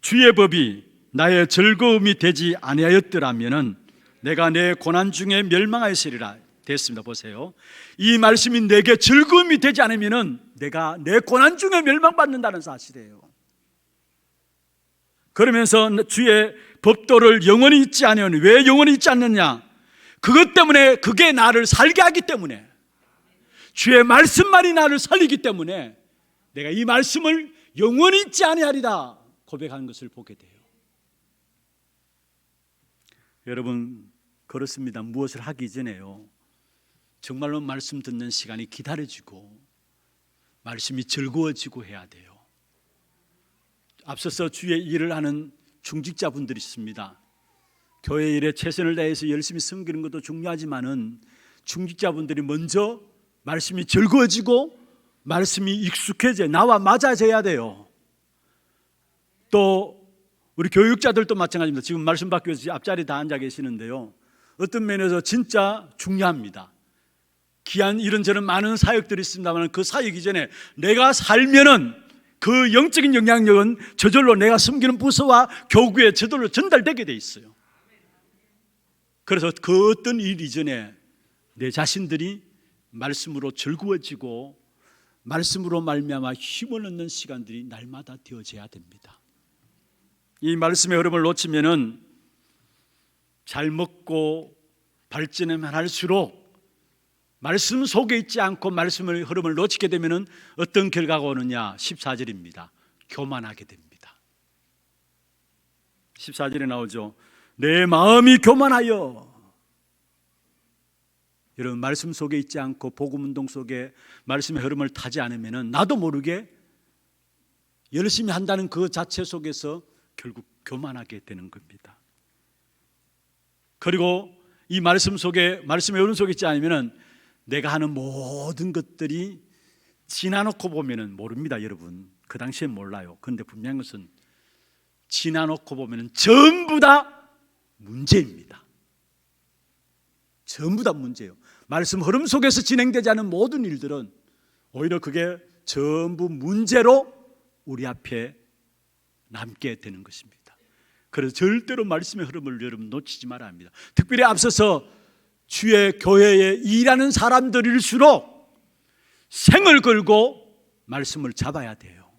주의 법이 나의 즐거움이 되지 아니하였더라면 내가 내 고난 중에 멸망하였으리라. 됐습니다. 보세요. 이 말씀이 내게 즐거움이 되지 않으면 내가 내 고난 중에 멸망받는다는 사실이에요. 그러면서 주의 법도를 영원히 잊지 아니하니, 왜 영원히 잊지 않느냐? 그것 때문에, 그게 나를 살게 하기 때문에, 주의 말씀만이 나를 살리기 때문에 내가 이 말씀을 영원히 잊지 아니하리라 고백하는 것을 보게 돼요. 여러분 그렇습니다. 무엇을 하기 전에요, 정말로 말씀 듣는 시간이 기다려지고 말씀이 즐거워지고 해야 돼요. 앞서서 주의 일을 하는 중직자분들이 있습니다. 교회 일에 최선을 다해서 열심히 섬기는 것도 중요하지만은 중직자분들이 먼저 말씀이 즐거워지고 말씀이 익숙해져 나와 맞아져야 돼요. 또 우리 교육자들도 마찬가지입니다. 지금 말씀 받기 위해서 앞자리 다 앉아 계시는데요, 어떤 면에서 진짜 중요합니다. 귀한 이런저런 많은 사역들이 있습니다만 그 사역 이전에 내가 살면은 그 영적인 영향력은 저절로 내가 섬기는 부서와 교구에 저절로 전달되게 돼 있어요. 그래서 그 어떤 일 이전에 내 자신들이 말씀으로 즐거워지고 말씀으로 말미암아 힘을 얻는 시간들이 날마다 되어져야 됩니다. 이 말씀의 흐름을 놓치면은 잘 먹고 발전하면 할수록 말씀 속에 있지 않고 말씀의 흐름을 놓치게 되면은 어떤 결과가 오느냐? 14절입니다. 교만하게 됩니다. 14절에 나오죠. 내 마음이 교만하여. 여러분, 말씀 속에 있지 않고 복음 운동 속에 말씀의 흐름을 타지 않으면은 나도 모르게 열심히 한다는 그 자체 속에서 결국 교만하게 되는 겁니다. 그리고 이 말씀 속에 말씀의 흐름 속에 있지 않으면은 내가 하는 모든 것들이 지나놓고 보면은 모릅니다, 여러분. 그 당시엔 몰라요. 그런데 분명한 것은 지나놓고 보면은 전부 다 문제입니다. 전부 다 문제예요. 말씀 흐름 속에서 진행되지 않은 모든 일들은 오히려 그게 전부 문제로 우리 앞에 남게 되는 것입니다. 그래서 절대로 말씀의 흐름을 여러분 놓치지 말아야 합니다. 특별히 앞서서 주의 교회에 일하는 사람들일수록 생을 걸고 말씀을 잡아야 돼요.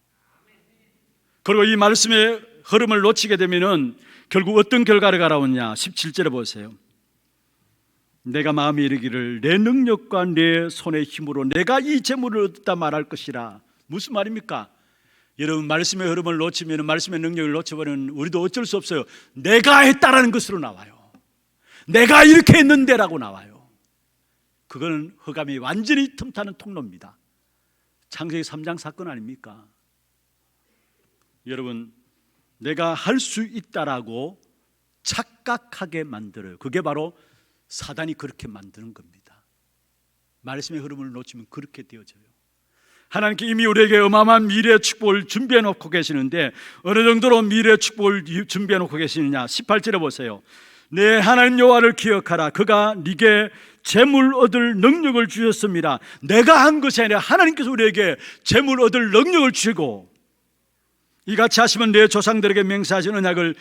그리고 이 말씀의 흐름을 놓치게 되면은 결국 어떤 결과를 가져오냐? 17절에 보세요. 내가 마음에 이르기를 내 능력과 내 손의 힘으로 내가 이 재물을 얻었다 말할 것이라. 무슨 말입니까? 여러분, 말씀의 흐름을 놓치면, 말씀의 능력을 놓쳐버리면 우리도 어쩔 수 없어요. 내가 했다라는 것으로 나와요. 내가 이렇게 했는데라고 나와요. 그거는 흑암이 완전히 틈타는 통로입니다. 창세기 3장 사건 아닙니까? 여러분, 내가 할 수 있다라고 착각하게 만들어요. 그게 바로 사단이 그렇게 만드는 겁니다. 말씀의 흐름을 놓치면 그렇게 되어져요. 하나님께 이미 우리에게 어마어마한 미래의 축복을 준비해 놓고 계시는데 어느 정도로 미래의 축복을 준비해 놓고 계시느냐? 18절에 보세요. 내 하나님 여호와를 기억하라. 그가 네게 재물 얻을 능력을 주셨습니다. 내가 한 것이 아니라 하나님께서 우리에게 재물 얻을 능력을 주시고 이같이 하시면 내 조상들에게 맹세하신 언약을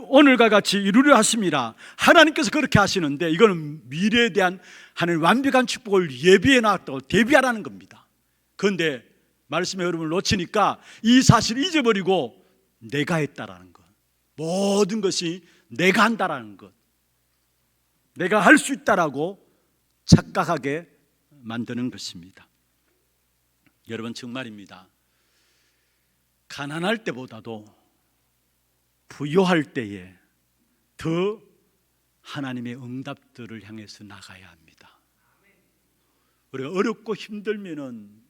오늘과 같이 이루려 하십니다. 하나님께서 그렇게 하시는데 이거는 미래에 대한 하나님의 완벽한 축복을 예비해 놨다고 대비하라는 겁니다. 그런데 말씀의 흐름을 놓치니까 이 사실을 잊어버리고 내가 했다라는 것, 모든 것이 내가 한다라는 것, 내가 할 수 있다라고 착각하게 만드는 것입니다. 여러분, 정말입니다. 가난할 때보다도 부유할 때에 더 하나님의 응답들을 향해서 나가야 합니다. 우리가 어렵고 힘들면은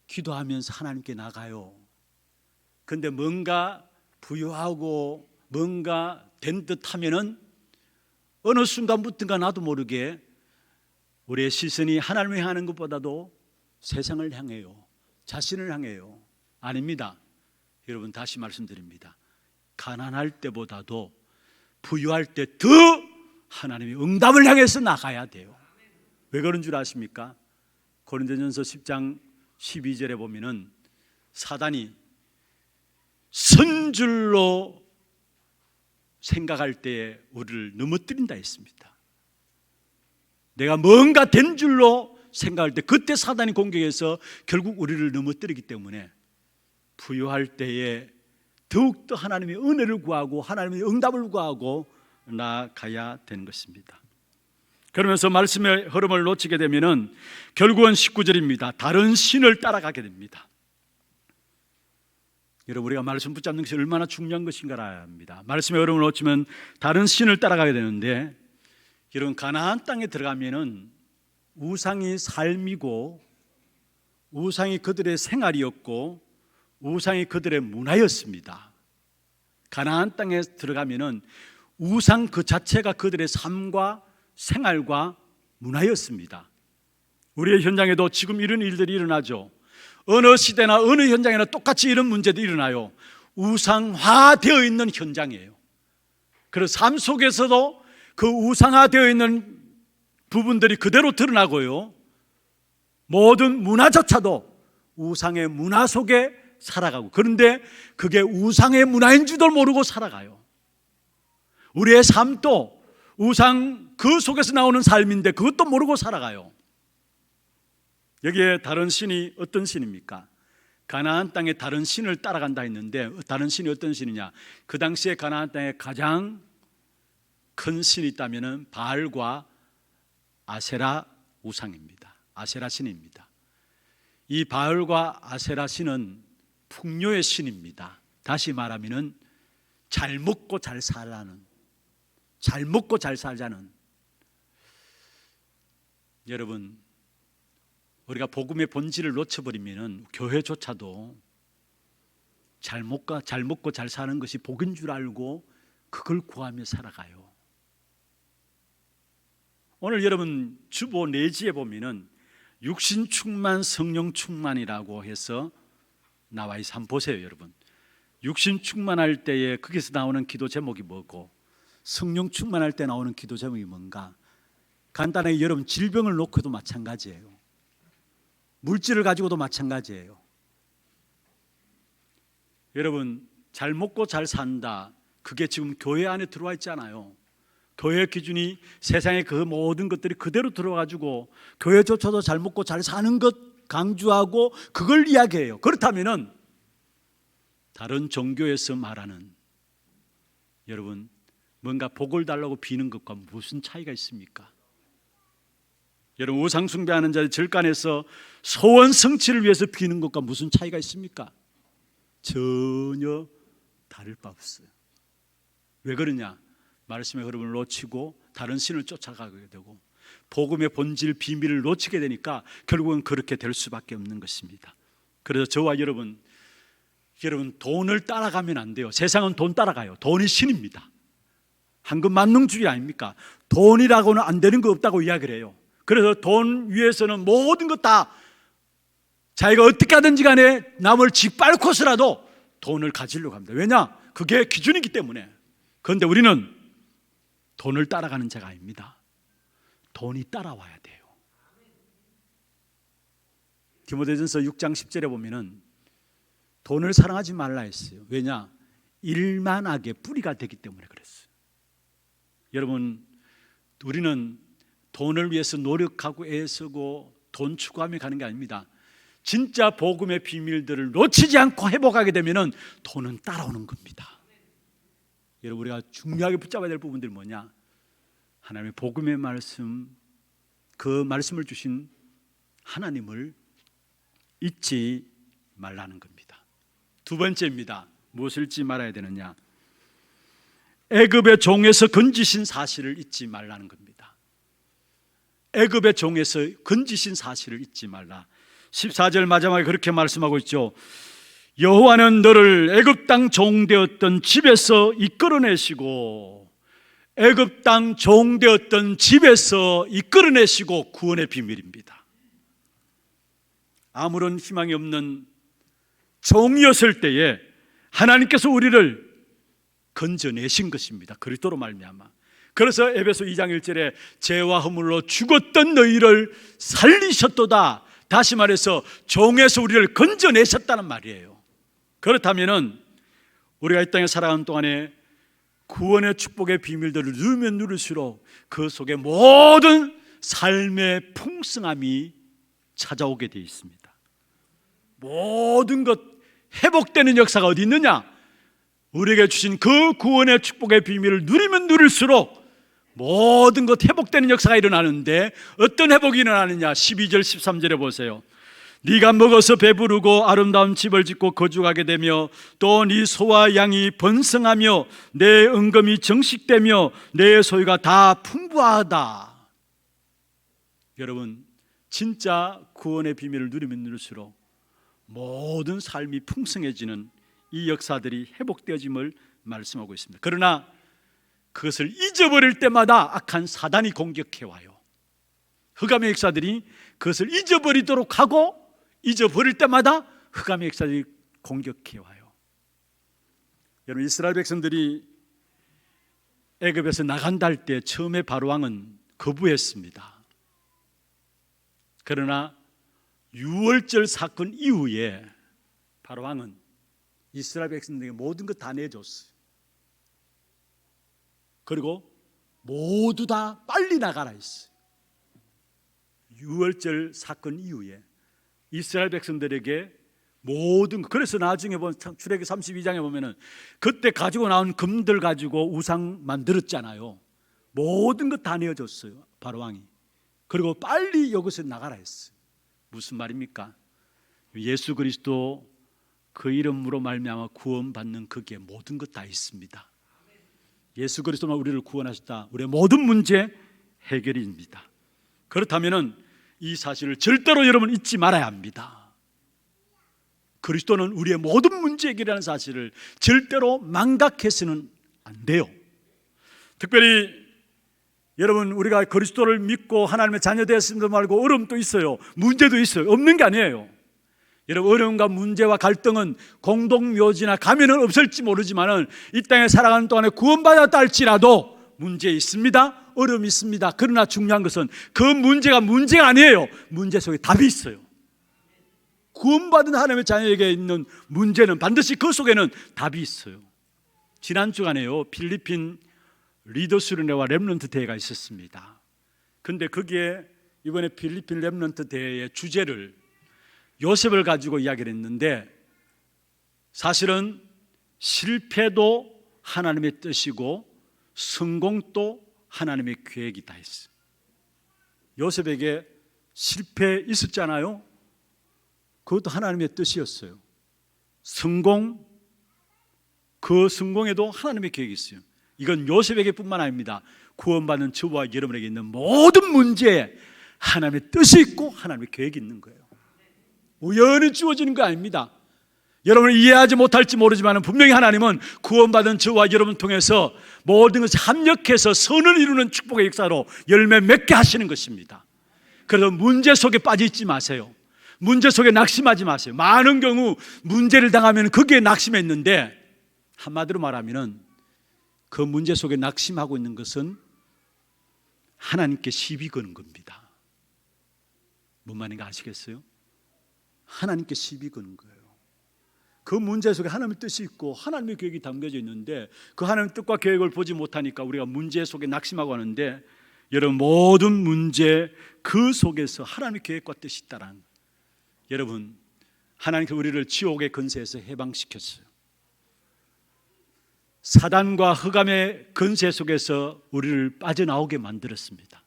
기도하면서 하나님께 나가요. 그런데 뭔가 부유하고 뭔가 된 듯 하면은 어느 순간부터인가 나도 모르게 우리의 시선이 하나님을 향하는 것보다도 세상을 향해요. 자신을 향해요. 아닙니다. 여러분, 다시 말씀드립니다. 가난할 때보다도 부유할 때 더 하나님의 응답을 향해서 나가야 돼요. 왜 그런 줄 아십니까? 고린도전서 10장 12절에 보면은 사단이 선줄로 생각할 때에 우리를 넘어뜨린다 했습니다. 내가 뭔가 된 줄로 생각할 때 그때 사단이 공격해서 결국 우리를 넘어뜨리기 때문에 부유할 때에 더욱더 하나님의 은혜를 구하고 하나님의 응답을 구하고 나아가야 되는 것입니다. 그러면서 말씀의 흐름을 놓치게 되면은 결국은 19절입니다. 다른 신을 따라가게 됩니다. 여러분, 우리가 말씀 붙잡는 것이 얼마나 중요한 것인가 알아야 합니다. 말씀의 흐름을 놓치면 다른 신을 따라가게 되는데, 여러분, 가나안 땅에 들어가면은 우상이 삶이고 우상이 그들의 생활이었고 우상이 그들의 문화였습니다. 가나안 땅에 들어가면은 우상 그 자체가 그들의 삶과 생활과 문화였습니다. 우리의 현장에도 지금 이런 일들이 일어나죠. 어느 시대나 어느 현장에나 똑같이 이런 문제도 일어나요. 우상화되어 있는 현장이에요. 그래서 삶 속에서도 그 우상화되어 있는 부분들이 그대로 드러나고요. 모든 문화조차도 우상의 문화 속에 살아가고, 그런데 그게 우상의 문화인 줄도 모르고 살아가요. 우리의 삶도 우상 그 속에서 나오는 삶인데 그것도 모르고 살아가요. 여기에 다른 신이 어떤 신입니까? 가나안 땅에 다른 신을 따라간다 했는데 다른 신이 어떤 신이냐? 그 당시에 가나안 땅에 가장 큰 신이 있다면 바알과 아세라 우상입니다. 아세라 신입니다. 이 바알과 아세라 신은 풍요의 신입니다. 다시 말하면 잘 먹고 잘 살라는, 잘 먹고 잘 살자는. 여러분, 우리가 복음의 본질을 놓쳐버리면 교회조차도 잘 먹고 잘 사는 것이 복인 줄 알고 그걸 구하며 살아가요. 오늘 여러분 주보 내지에 보면은 육신 충만 성령 충만이라고 해서 나와 있어. 한번 보세요. 여러분, 육신 충만할 때에 거기서 나오는 기도 제목이 뭐고 성령 충만할 때 나오는 기도 제목이 뭔가? 간단하게 여러분 질병을 놓고도 마찬가지예요. 물질을 가지고도 마찬가지예요. 여러분, 잘 먹고 잘 산다, 그게 지금 교회 안에 들어와 있잖아요. 교회 기준이 세상의 그 모든 것들이 그대로 들어와가지고 교회조차도 잘 먹고 잘 사는 것 강조하고 그걸 이야기해요. 그렇다면은 다른 종교에서 말하는, 여러분, 뭔가 복을 달라고 비는 것과 무슨 차이가 있습니까? 여러분, 우상 숭배하는 자의 절간에서 소원 성취를 위해서 비는 것과 무슨 차이가 있습니까? 전혀 다를 바 없어요. 왜 그러냐? 말씀의 흐름을 놓치고 다른 신을 쫓아가게 되고 복음의 본질 비밀을 놓치게 되니까 결국은 그렇게 될 수밖에 없는 것입니다. 그래서 저와 여러분 돈을 따라가면 안 돼요. 세상은 돈 따라가요. 돈이 신입니다. 황금 만능주의 아닙니까? 돈이라고는 안 되는 거 없다고 이야기를 해요. 그래서 돈 위해서는 모든 것 다 자기가 어떻게 하든지 간에 남을 짓밟고서라도 돈을 가지려고 합니다. 왜냐? 그게 기준이기 때문에. 그런데 우리는 돈을 따라가는 자가 아닙니다. 돈이 따라와야 돼요. 디모데전서 6장 10절에 보면은 돈을 사랑하지 말라 했어요. 왜냐? 일만하게 뿌리가 되기 때문에 그랬어요. 여러분, 우리는 돈을 위해서 노력하고 애쓰고 돈 추구하며 가는 게 아닙니다. 진짜 복음의 비밀들을 놓치지 않고 회복하게 되면은 돈은 따라오는 겁니다. 여러분, 우리가 중요하게 붙잡아야 될 부분들이 뭐냐? 하나님의 복음의 말씀, 그 말씀을 주신 하나님을 잊지 말라는 겁니다. 두 번째입니다. 무엇을 잊지 말아야 되느냐? 애굽의 종에서 건지신 사실을 잊지 말라는 겁니다. 애굽의 종에서 건지신 사실을 잊지 말라. 14절 마지막에 그렇게 말씀하고 있죠. 여호와는 너를 애굽 땅 종되었던 집에서 이끌어내시고, 애굽 땅 종되었던 집에서 이끌어내시고 구원의 비밀입니다. 아무런 희망이 없는 종이었을 때에 하나님께서 우리를 건져내신 것입니다. 그리스도로 말미암아. 그래서 에베소 2장 1절에 죄와 허물로 죽었던 너희를 살리셨도다. 다시 말해서 종에서 우리를 건져내셨다는 말이에요. 그렇다면은 우리가 이 땅에 살아가는 동안에 구원의 축복의 비밀들을 누르면 누를수록 그 속에 모든 삶의 풍성함이 찾아오게 되어 있습니다. 모든 것 회복되는 역사가 어디 있느냐? 우리에게 주신 그 구원의 축복의 비밀을 누리면 누릴수록 모든 것 회복되는 역사가 일어나는데 어떤 회복이 일어나느냐? 12절 13절에 보세요. 네가 먹어서 배부르고 아름다운 집을 짓고 거주하게 되며 또 네 소와 양이 번성하며 내 은금이 정식되며 내 소유가 다 풍부하다. 여러분, 진짜 구원의 비밀을 누리면 누릴수록 모든 삶이 풍성해지는 이 역사들이 회복되어짐을 말씀하고 있습니다. 그러나 그것을 잊어버릴 때마다 악한 사단이 공격해와요. 흑암의 역사들이 그것을 잊어버리도록 하고 잊어버릴 때마다 흑암의 역사들이 공격해와요. 여러분, 이스라엘 백성들이 애굽에서 나간다 할 때 처음에 바로왕은 거부했습니다. 그러나 6월절 사건 이후에 바로왕은 이스라엘 백성들에게 모든 것 다 내줬어요. 그리고 모두 다 빨리 나가라 했어요. 6월절 사건 이후에 이스라엘 백성들에게 모든 것, 그래서 나중에 보면 출애굽기 32장에 보면은 그때 가지고 나온 금들 가지고 우상 만들었잖아요. 모든 것 다 내어줬어요, 바로왕이. 그리고 빨리 여기서 나가라 했어요. 무슨 말입니까? 예수 그리스도 그 이름으로 말미암아 구원받는 거기에 모든 것 다 있습니다. 예수 그리스도만 우리를 구원하셨다. 우리의 모든 문제 해결입니다. 그렇다면은 이 사실을 절대로 여러분 잊지 말아야 합니다. 그리스도는 우리의 모든 문제 해결이라는 사실을 절대로 망각해서는 안 돼요. 특별히 여러분, 우리가 그리스도를 믿고 하나님의 자녀 되었음도 말고 어려움도 있어요. 문제도 있어요. 없는 게 아니에요. 여러분, 어려움과 문제와 갈등은 공동묘지나 가면은 없을지 모르지만은 이 땅에 살아가는 동안에 구원받았다 할지라도 문제 있습니다. 어려움이 있습니다. 그러나 중요한 것은 그 문제가 아니에요. 문제 속에 답이 있어요. 구원받은 하나님의 자녀에게 있는 문제는 반드시 그 속에는 답이 있어요. 지난 주간에요, 필리핀 리더스루네와 렘넌트 대회가 있었습니다. 근데 거기에 이번에 필리핀 렘넌트 대회의 주제를 요셉을 가지고 이야기를 했는데, 사실은 실패도 하나님의 뜻이고 성공도 하나님의 계획이다 했어요. 요셉에게 실패 있었잖아요. 그것도 하나님의 뜻이었어요. 성공, 그 성공에도 하나님의 계획이 있어요. 이건 요셉에게 뿐만 아닙니다. 구원받는 저와 여러분에게 있는 모든 문제에 하나님의 뜻이 있고 하나님의 계획이 있는 거예요. 우연히 주어지는 거 아닙니다. 여러분을 이해하지 못할지 모르지만 분명히 하나님은 구원받은 저와 여러분 통해서 모든 것을 합력해서 선을 이루는 축복의 역사로 열매 맺게 하시는 것입니다. 그래서 문제 속에 빠져 있지 마세요. 문제 속에 낙심하지 마세요. 많은 경우 문제를 당하면 거기에 낙심했는데, 한마디로 말하면 그 문제 속에 낙심하고 있는 것은 하나님께 시비 거는 겁니다. 뭔 말인가 아시겠어요? 하나님께 시비 거는 거예요. 그 문제 속에 하나님의 뜻이 있고 하나님의 계획이 담겨져 있는데 그 하나님의 뜻과 계획을 보지 못하니까 우리가 문제 속에 낙심하고 하는데, 여러분, 모든 문제 그 속에서 하나님의 계획과 뜻이 있다라는, 여러분, 하나님께서 우리를 지옥의 근세에서 해방시켰어요. 사단과 흑암의 근세 속에서 우리를 빠져나오게 만들었습니다.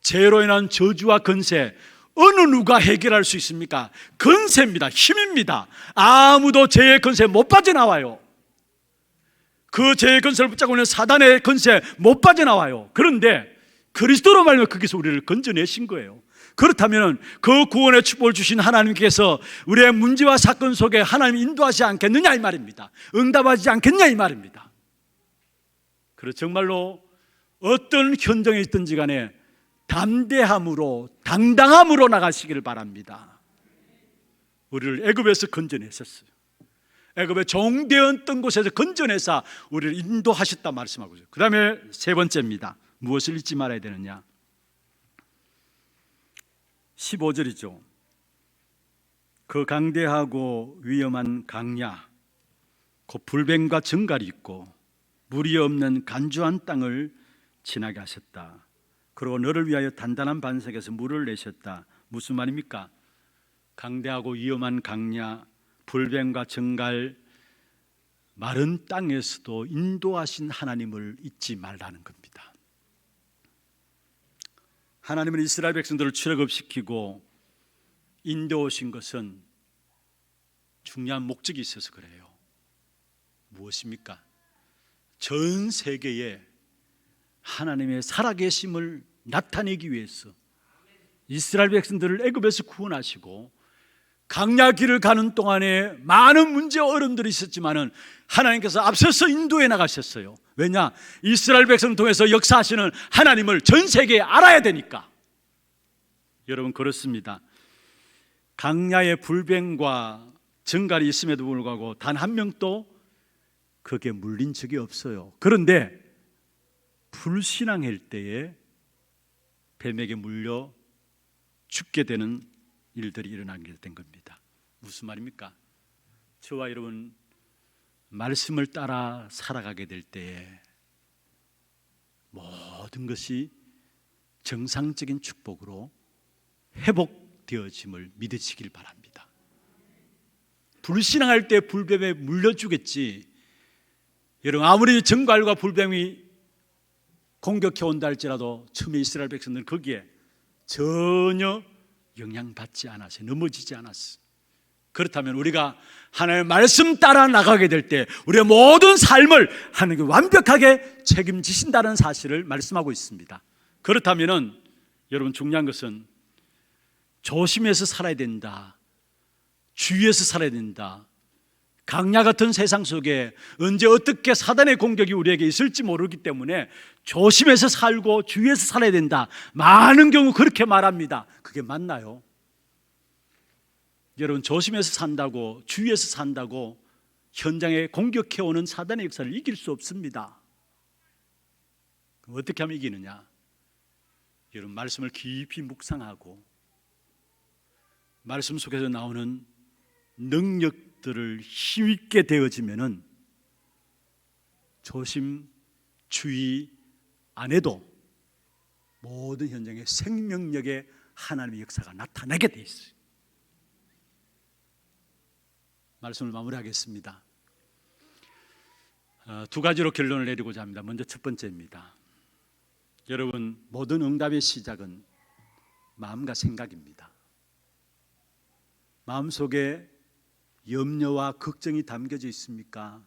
죄로 인한 저주와 근세, 어느 누가 해결할 수 있습니까? 근세입니다. 힘입니다. 아무도 죄의 근세 못 빠져나와요. 그 죄의 근세를 붙잡고 있는 사단의 근세 못 빠져나와요. 그런데 그리스도로 말미암아 거기서 우리를 건져내신 거예요. 그렇다면 그 구원의 축복을 주신 하나님께서 우리의 문제와 사건 속에 하나님이 인도하지 않겠느냐 이 말입니다. 응답하지 않겠냐 이 말입니다. 그래서 정말로 어떤 현장에 있든지 간에 담대함으로 당당함으로 나가시기를 바랍니다. 우리를 애굽에서 건져내셨어요. 애굽의 종되었던 곳에서 건져내사 우리를 인도하셨다 말씀하고 있어요. 그 다음에 세 번째입니다. 무엇을 잊지 말아야 되느냐? 15절이죠. 그 강대하고 위험한 강야, 곧 불뱀과 정갈이 있고 물이 없는 간주한 땅을 지나게 하셨다. 그리고 너를 위하여 단단한 반석에서 물을 내셨다. 무슨 말입니까? 강대하고 위험한 강야, 불뱀과 정갈, 마른 땅에서도 인도하신 하나님을 잊지 말라는 겁니다. 하나님은 이스라엘 백성들을 출애굽시키고 인도하신 것은 중요한 목적이 있어서 그래요. 무엇입니까? 전 세계에 하나님의 살아계심을 나타내기 위해서 이스라엘 백성들을 애굽에서 구원하시고 강야 길을 가는 동안에 많은 문제와 어려움들이 있었지만은 하나님께서 앞서서 인도해 나가셨어요. 왜냐? 이스라엘 백성을 통해서 역사하시는 하나님을 전 세계에 알아야 되니까. 여러분, 그렇습니다. 강야의 불뱀과 정갈이 있음에도 불구하고 단 한 명도 그게 물린 적이 없어요. 그런데 불신앙할 때에 뱀에게 물려 죽게 되는 일들이 일어나게 된 겁니다. 무슨 말입니까? 저와 여러분 말씀을 따라 살아가게 될 때에 모든 것이 정상적인 축복으로 회복되어짐을 믿으시길 바랍니다. 불신앙할 때 불뱀에 물려주겠지. 여러분 아무리 정갈과 불뱀이 공격해 온다 할지라도 처음에 이스라엘 백성들은 거기에 전혀 영향받지 않았어요. 넘어지지 않았어요. 그렇다면 우리가 하나님의 말씀 따라 나가게 될 때 우리의 모든 삶을 하나님께 완벽하게 책임지신다는 사실을 말씀하고 있습니다. 그렇다면 여러분 중요한 것은 조심해서 살아야 된다. 주의해서 살아야 된다. 강야 같은 세상 속에 언제 어떻게 사단의 공격이 우리에게 있을지 모르기 때문에 조심해서 살고 주의해서 살아야 된다. 많은 경우 그렇게 말합니다. 그게 맞나요? 여러분 조심해서 산다고 주의해서 산다고 현장에 공격해오는 사단의 역사를 이길 수 없습니다. 그럼 어떻게 하면 이기느냐? 여러분 말씀을 깊이 묵상하고 말씀 속에서 나오는 능력들을 힘있게 되어지면은 조심 주의 안 해도 모든 현장에 생명력의 하나님의 역사가 나타나게 돼 있어요. 말씀을 마무리하겠습니다. 두 가지로 결론을 내리고자 합니다. 먼저 첫 번째입니다. 여러분 모든 응답의 시작은 마음과 생각입니다. 마음속에 염려와 걱정이 담겨져 있습니까?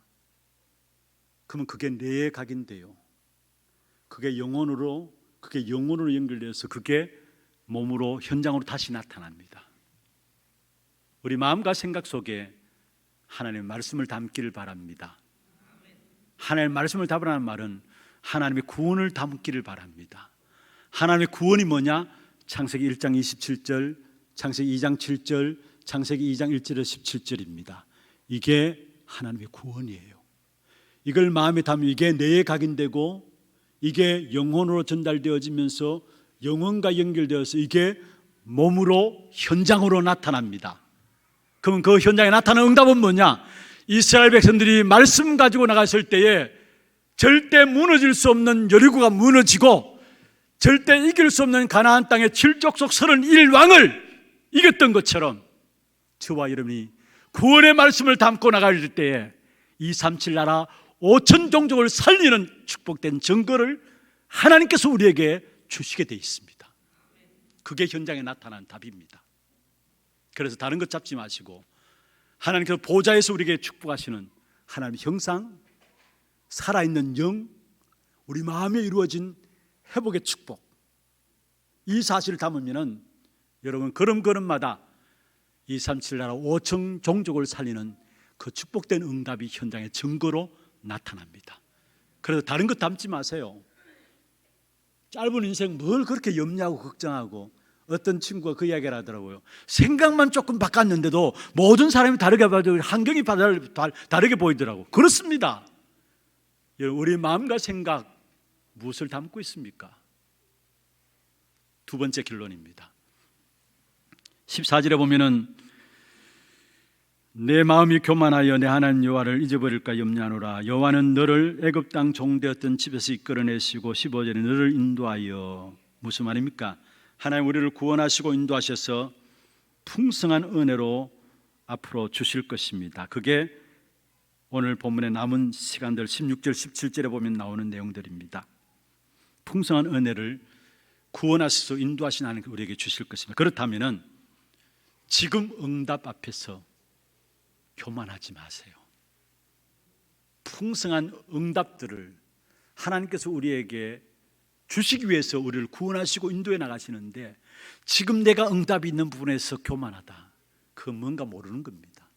그러면 그게 뇌에 각인돼요. 그게 영혼으로 연결돼서 그게 몸으로 현장으로 다시 나타납니다. 우리 마음과 생각 속에 하나님의 말씀을 담기를 바랍니다. 하나님의 말씀을 담으라는 말은 하나님의 구원을 담기를 바랍니다. 하나님의 구원이 뭐냐? 창세기 1장 27절, 창세기 2장 7절, 창세기 2장 1절에서 17절입니다. 이게 하나님의 구원이에요. 이걸 마음에 담으면 이게 뇌에 각인되고 이게 영혼으로 전달되어지면서 영혼과 연결되어서 이게 몸으로 현장으로 나타납니다. 그럼 그 현장에 나타나는 응답은 뭐냐? 이스라엘 백성들이 말씀 가지고 나갔을 때에 절대 무너질 수 없는 여리고가 무너지고 절대 이길 수 없는 가나안 땅의 7족속 31왕을 이겼던 것처럼 저와 여러분이 구원의 말씀을 담고 나갈 때에 237 나라 5천 종족을 살리는 축복된 증거를 하나님께서 우리에게 주시게 되어 있습니다. 그게 현장에 나타난 답입니다. 그래서 다른 것 잡지 마시고 하나님께서 보좌에서 우리에게 축복하시는 하나님의 형상, 살아있는 영, 우리 마음에 이루어진 회복의 축복, 이 사실을 담으면 여러분 걸음걸음마다 237 나라 5천 종족을 살리는 그 축복된 응답이 현장의 증거로 나타납니다. 그래서 다른 것 담지 마세요. 짧은 인생 뭘 그렇게 염려하고 걱정하고. 어떤 친구가 그 이야기를 하더라고요. 생각만 조금 바꿨는데도 모든 사람이 다르게 봐도 환경이 다르게 보이더라고. 그렇습니다. 우리 마음과 생각 무엇을 담고 있습니까? 두 번째 결론입니다. 14절에 보면은 내 마음이 교만하여 내 하나님 여호와를 잊어버릴까 염려하노라. 여호와는 너를 애굽 땅 종되었던 집에서 이끌어내시고 15절에 너를 인도하여, 무슨 말입니까? 하나님 우리를 구원하시고 인도하셔서 풍성한 은혜로 앞으로 주실 것입니다. 그게 오늘 본문에 남은 시간들 16절 17절에 보면 나오는 내용들입니다. 풍성한 은혜를 구원하셔서 인도하신 하나님 우리에게 주실 것입니다. 그렇다면 지금 응답 앞에서 교만하지 마세요. 풍성한 응답들을 하나님께서 우리에게 주시기 위해서 우리를 구원하시고 인도해 나가시는데 지금 내가 응답이 있는 부분에서 교만하다, 그건 뭔가 모르는 겁니다.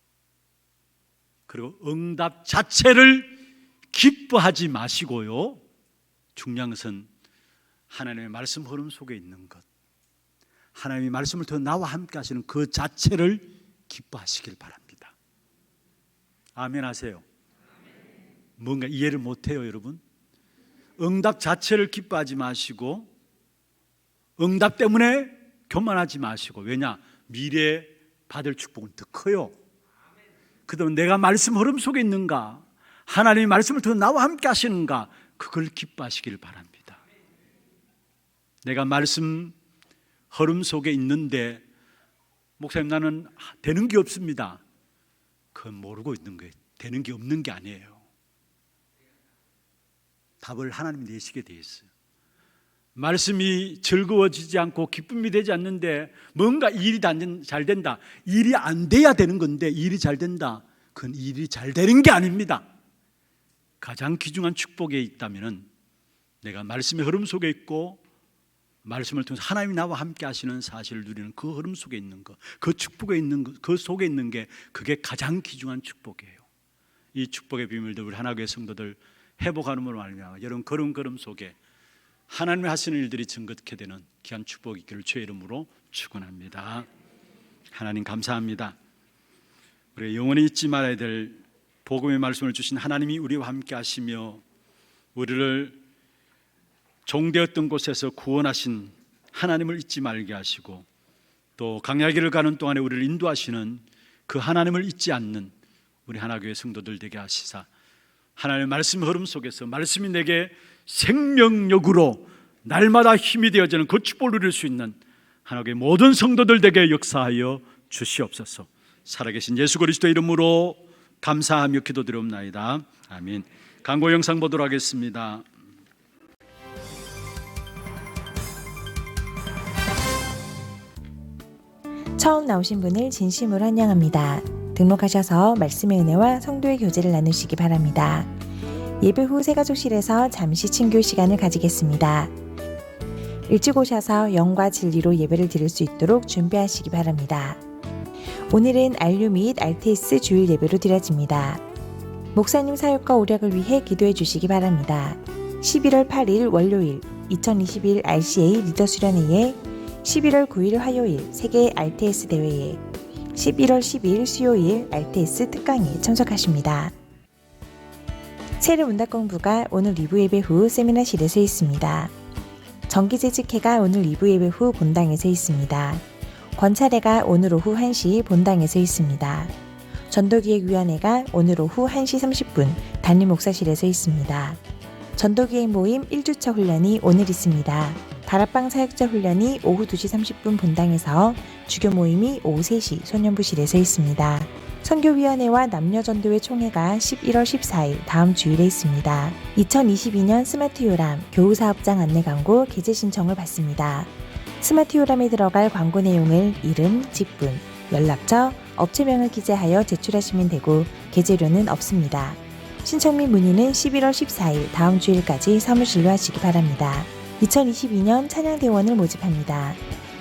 그리고 응답 자체를 기뻐하지 마시고요, 중요한 것은 하나님의 말씀 흐름 속에 있는 것, 하나님의 말씀을 통해 나와 함께 하시는 그 자체를 기뻐하시길 바랍니다. 아멘 하세요. 뭔가 이해를 못해요, 여러분? 응답 자체를 기뻐하지 마시고 응답 때문에 교만하지 마시고, 왜냐? 미래에 받을 축복은 더 커요. 그동안 내가 말씀 흐름 속에 있는가, 하나님의 말씀을 통해 나와 함께 하시는가, 그걸 기뻐하시길 바랍니다. 내가 말씀 흐름 속에 있는데 목사님 나는 되는 게 없습니다. 그건 모르고 있는 거예요. 되는 게 없는 게 아니에요. 답을 하나님이 내시게 돼 있어요. 말씀이 즐거워지지 않고 기쁨이 되지 않는데 뭔가 일이 잘 된다, 일이 안 돼야 되는 건데 일이 잘 된다, 그건 일이 잘 되는 게 아닙니다. 가장 귀중한 축복에 있다면 내가 말씀의 흐름 속에 있고 말씀을 통해서 하나님이 나와 함께 하시는 사실을 누리는 그 흐름 속에 있는 것, 그 축복에 있는 것, 그 속에 있는 게 그게 가장 귀중한 축복이에요. 이 축복의 비밀들 우리 하나교회 성도들 회복하는으로 말미암아 여러분 걸음걸음 속에 하나님이 하시는 일들이 증거케 되는 귀한 축복이 있기를 주의 이름으로 축원합니다. 하나님 감사합니다. 우리 영원히 잊지 말아야 될 복음의 말씀을 주신 하나님이 우리와 함께 하시며 우리를 종되었던 곳에서 구원하신 하나님을 잊지 말게 하시고, 또 광야길을 가는 동안에 우리를 인도하시는 그 하나님을 잊지 않는 우리 하나교회 성도들 되게 하시사 하나님의 말씀 흐름 속에서 말씀이 내게 생명력으로 날마다 힘이 되어지는 그 축복을 누릴 수 있는 하나교회 모든 성도들 되게 역사하여 주시옵소서. 살아계신 예수 그리스도의 이름으로 감사하며 기도드리옵나이다. 아멘. 광고 영상 보도록 하겠습니다. 처음 나오신 분을 진심으로 환영합니다. 등록하셔서 말씀의 은혜와 성도의 교제를 나누시기 바랍니다. 예배 후 새가족실에서 잠시 친교 시간을 가지겠습니다. 일찍 오셔서 영과 진리로 예배를 드릴 수 있도록 준비하시기 바랍니다. 오늘은 RU 및 RTS 주일 예배로 드려집니다. 목사님 사역과 오력을 위해 기도해 주시기 바랍니다. 11월 8일 월요일 2021 RCA 리더 수련회에 11월 9일 화요일 세계 RTS 대회에 11월 10일 수요일 RTS 특강에 참석하십니다. 세례 문답 공부가 오늘 2부 예배 후 세미나실에서 있습니다. 정기재직회가 오늘 2부 예배 후 본당에서 있습니다. 권차례가 오늘 오후 1시 본당에서 있습니다. 전도기획위원회가 오늘 오후 1시 30분 담임 목사실에서 있습니다. 전도기획 모임 1주차 훈련이 오늘 있습니다. 다락방 사역자 훈련이 오후 2시 30분 본당에서, 주교 모임이 오후 3시 소년부실에서 있습니다. 선교위원회와 남녀전도회 총회가 11월 14일 다음 주일에 있습니다. 2022년 스마트 요람 교우사업장 안내 광고 게재 신청을 받습니다. 스마트 요람에 들어갈 광고 내용을 이름, 직분, 연락처, 업체명을 기재하여 제출하시면 되고 게재료는 없습니다. 신청 및 문의는 11월 14일 다음 주일까지 사무실로 하시기 바랍니다. 2022년 찬양대원을 모집합니다.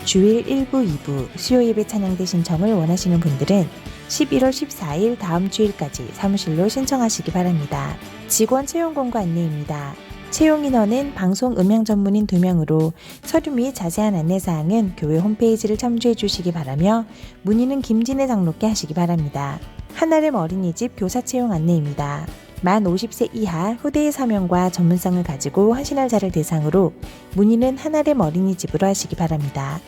주일 1부, 2부 수요예배 찬양대 신청을 원하시는 분들은 11월 14일 다음 주일까지 사무실로 신청하시기 바랍니다. 직원 채용 공고 안내입니다. 채용 인원은 방송 음향 전문인 2명으로 서류 및 자세한 안내사항은 교회 홈페이지를 참조해 주시기 바라며 문의는 김진애 장로께 하시기 바랍니다. 한아름 어린이집 교사 채용 안내입니다. 만 50세 이하 후대의 사명과 전문성을 가지고 하신할 자를 대상으로 문의는 한아름 어린이집으로 하시기 바랍니다.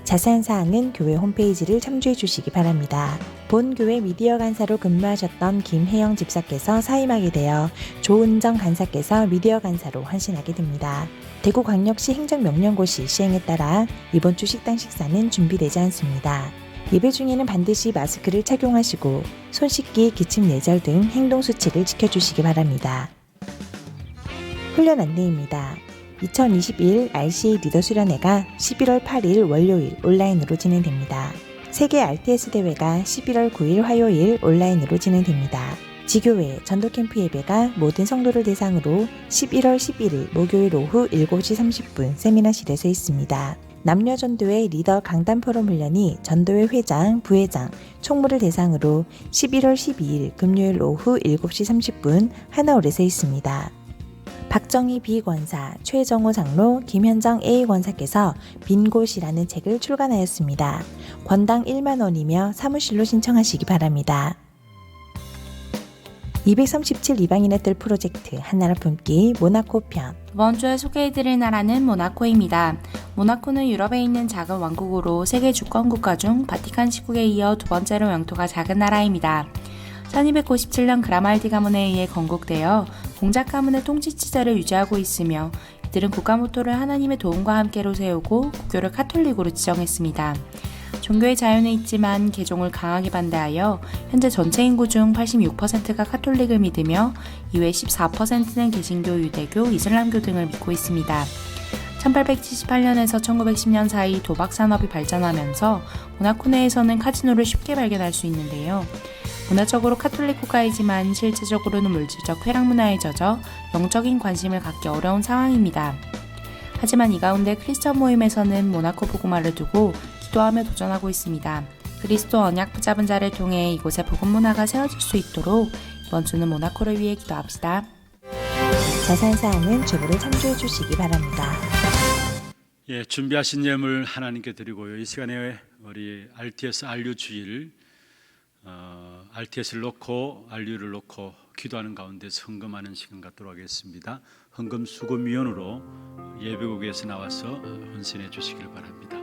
자세한 사항은 교회 홈페이지를 참조해 주시기 바랍니다. 본 교회 미디어 간사로 근무하셨던 김혜영 집사께서 사임하게 되어 조은정 간사께서 미디어 간사로 헌신하게 됩니다. 대구광역시 행정명령고시 시행에 따라 이번 주 식당 식사는 준비되지 않습니다. 예배 중에는 반드시 마스크를 착용하시고 손 씻기, 기침 예절 등 행동수칙을 지켜주시기 바랍니다. 훈련 안내입니다. 2021 RCA 리더 수련회가 11월 8일 월요일 온라인으로 진행됩니다. 세계 RTS 대회가 11월 9일 화요일 온라인으로 진행됩니다. 지교회 전도캠프 예배가 모든 성도를 대상으로 11월 11일 목요일 오후 7시 30분 세미나실에서 있습니다. 남녀전도회 리더 강단 포럼 훈련이 전도회 회장, 부회장, 총무를 대상으로 11월 12일 금요일 오후 7시 30분 하나홀에서 있습니다. 박정희 비권사, 최정호 장로, 김현정 A 권사께서 빈 곳이라는 책을 출간하였습니다. 권당 1만 원이며 사무실로 신청하시기 바랍니다. 237 이방인의 뜰 프로젝트 한나라 품기 모나코 편. 이번 주에 소개해드릴 나라는 모나코입니다. 모나코는 유럽에 있는 작은 왕국으로 세계 주권 국가 중 바티칸 시국에 이어 두 번째로 영토가 작은 나라입니다. 1297년 그라말디 가문에 의해 건국되어 공작 가문의 통치 체제를 유지하고 있으며 이들은 국가 모토를 하나님의 도움과 함께로 세우고 국교를 카톨릭으로 지정했습니다. 종교의 자유는 있지만 개종을 강하게 반대하여 현재 전체 인구 중 86%가 카톨릭을 믿으며 이외 14%는 개신교, 유대교, 이슬람교 등을 믿고 있습니다. 1878년에서 1910년 사이 도박 산업이 발전하면서 모나코 내에서는 카지노를 쉽게 발견할 수 있는데요. 문화적으로 카톨릭 국가이지만 실제적으로는 물질적 쾌락 문화에 젖어 영적인 관심을 갖기 어려운 상황입니다. 하지만 이 가운데 크리스천 모임에서는 모나코 복음화를 두고 기도하며 도전하고 있습니다. 그리스도 언약 붙잡은 자를 통해 이곳에 복음 문화가 세워질 수 있도록 이번 주는 모나코를 위해 기도합시다. 자세한 사항은 주보를 참조해 주시기 바랍니다. 예, 준비하신 예물 하나님께 드리고요. 이 시간에 우리 RTS 안류 주일 RTS를 놓고 안류를 놓고 기도하는 가운데서 헌금하는 시간 갖도록 하겠습니다. 헌금 수금위원으로 예배국에서 나와서 헌신해 주시길 바랍니다.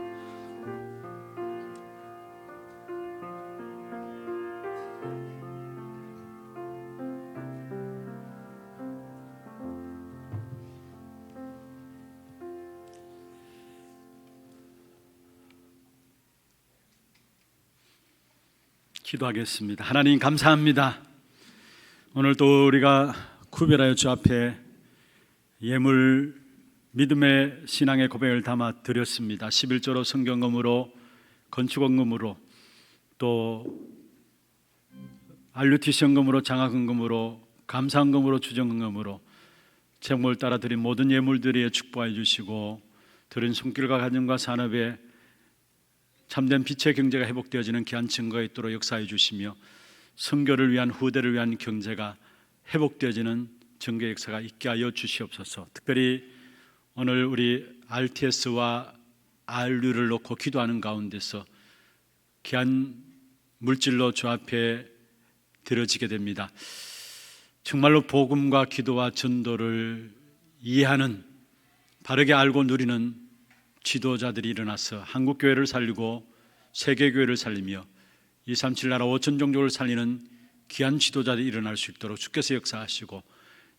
기도하겠습니다. 하나님 감사합니다. 오늘 또 우리가 구별하여 주 앞에 예물 믿음의 신앙의 고백을 담아 드렸습니다. 11조로 성경금으로 건축원금으로 또 알루티션금으로 장학금으로 감사금으로 주정금으로 제목을 따라 드린 모든 예물들이 축복해 주시고 드린 손길과 가정과 산업에 참된 빛의 경제가 회복되어지는 귀한 증거가 있도록 역사해 주시며 선교를 위한 후대를 위한 경제가 회복되어지는 증거 역사가 있게 하여 주시옵소서. 특별히 오늘 우리 RTS와 RU를 놓고 기도하는 가운데서 귀한 물질로 주 앞에 드려지게 됩니다. 정말로 복음과 기도와 전도를 이해하는 바르게 알고 누리는 지도자들이 일어나서 한국교회를 살리고 세계교회를 살리며 237 나라 5천 종족을 살리는 귀한 지도자들이 일어날 수 있도록 주께서 역사하시고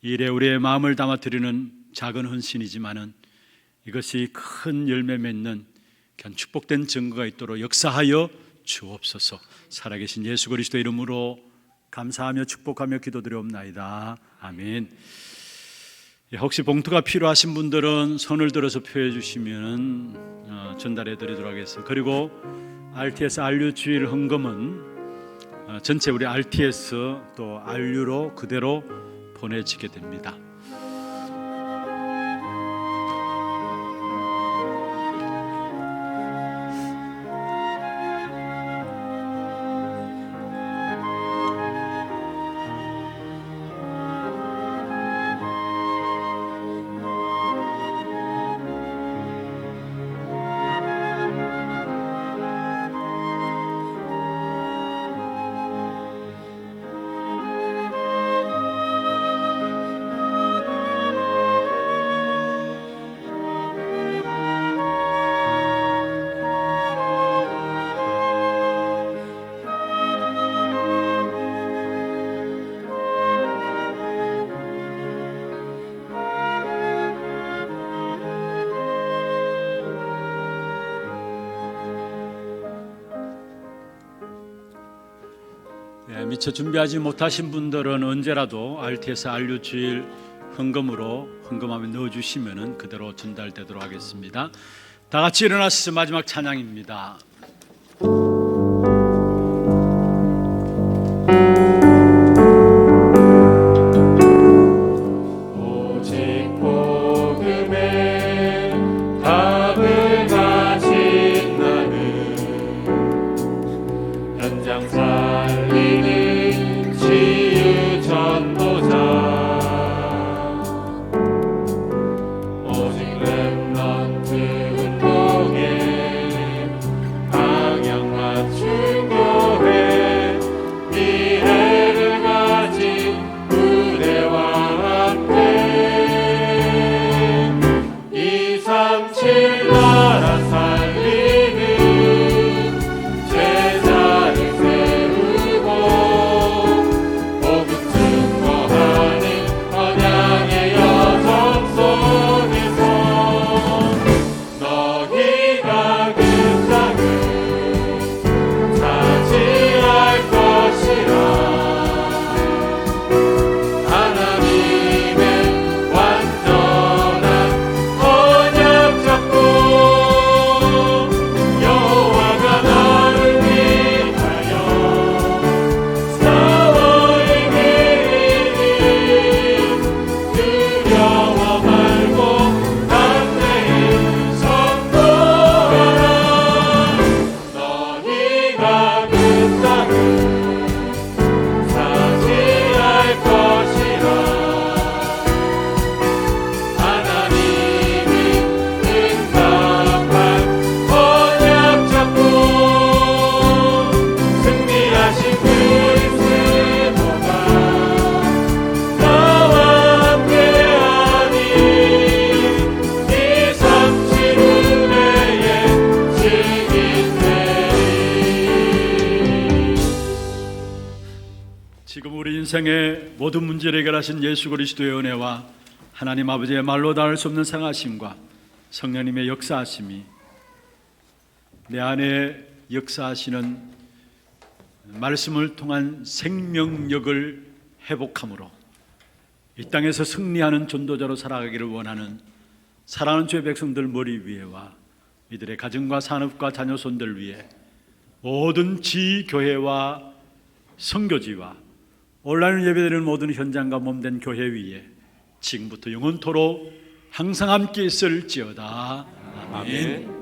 이 일에 우리의 마음을 담아 드리는 작은 헌신이지만은 이것이 큰 열매 맺는 귀한 축복된 증거가 있도록 역사하여 주옵소서. 살아계신 예수 그리스도 이름으로 감사하며 축복하며 기도드리옵나이다. 아멘. 혹시 봉투가 필요하신 분들은 손을 들어서 표해 주시면 전달해 드리도록 하겠습니다. 그리고 RTS 안류 주일 헌금은 전체 우리 RTS 또 안류로 그대로 보내지게 됩니다. 미처 준비하지 못하신 분들은 언제라도 RTS 안류 주일 헌금으로 헌금함에 넣어주시면 그대로 전달되도록 하겠습니다. 다 같이 일어나서 마지막 찬양입니다. 오직 복음에 답을 가진 나는 현장 살리는 치유 전도자 오직 렘넌트 운동에 방향만 인생의 모든 문제를 해결하신 예수 그리스도의 은혜와 하나님 아버지의 말로 닿을 수 없는 상하심과 성령님의 역사하심이 내 안에 역사하시는 말씀을 통한 생명력을 회복함으로 이 땅에서 승리하는 전도자로 살아가기를 원하는 사랑하는 주의 백성들 머리 위에와 이들의 가정과 산업과 자녀손들 위에 모든 지교회와 선교지와 온라인 예배드리는 모든 현장과 몸된 교회 위에 지금부터 영원토록 항상 함께 있을지어다. 아멘.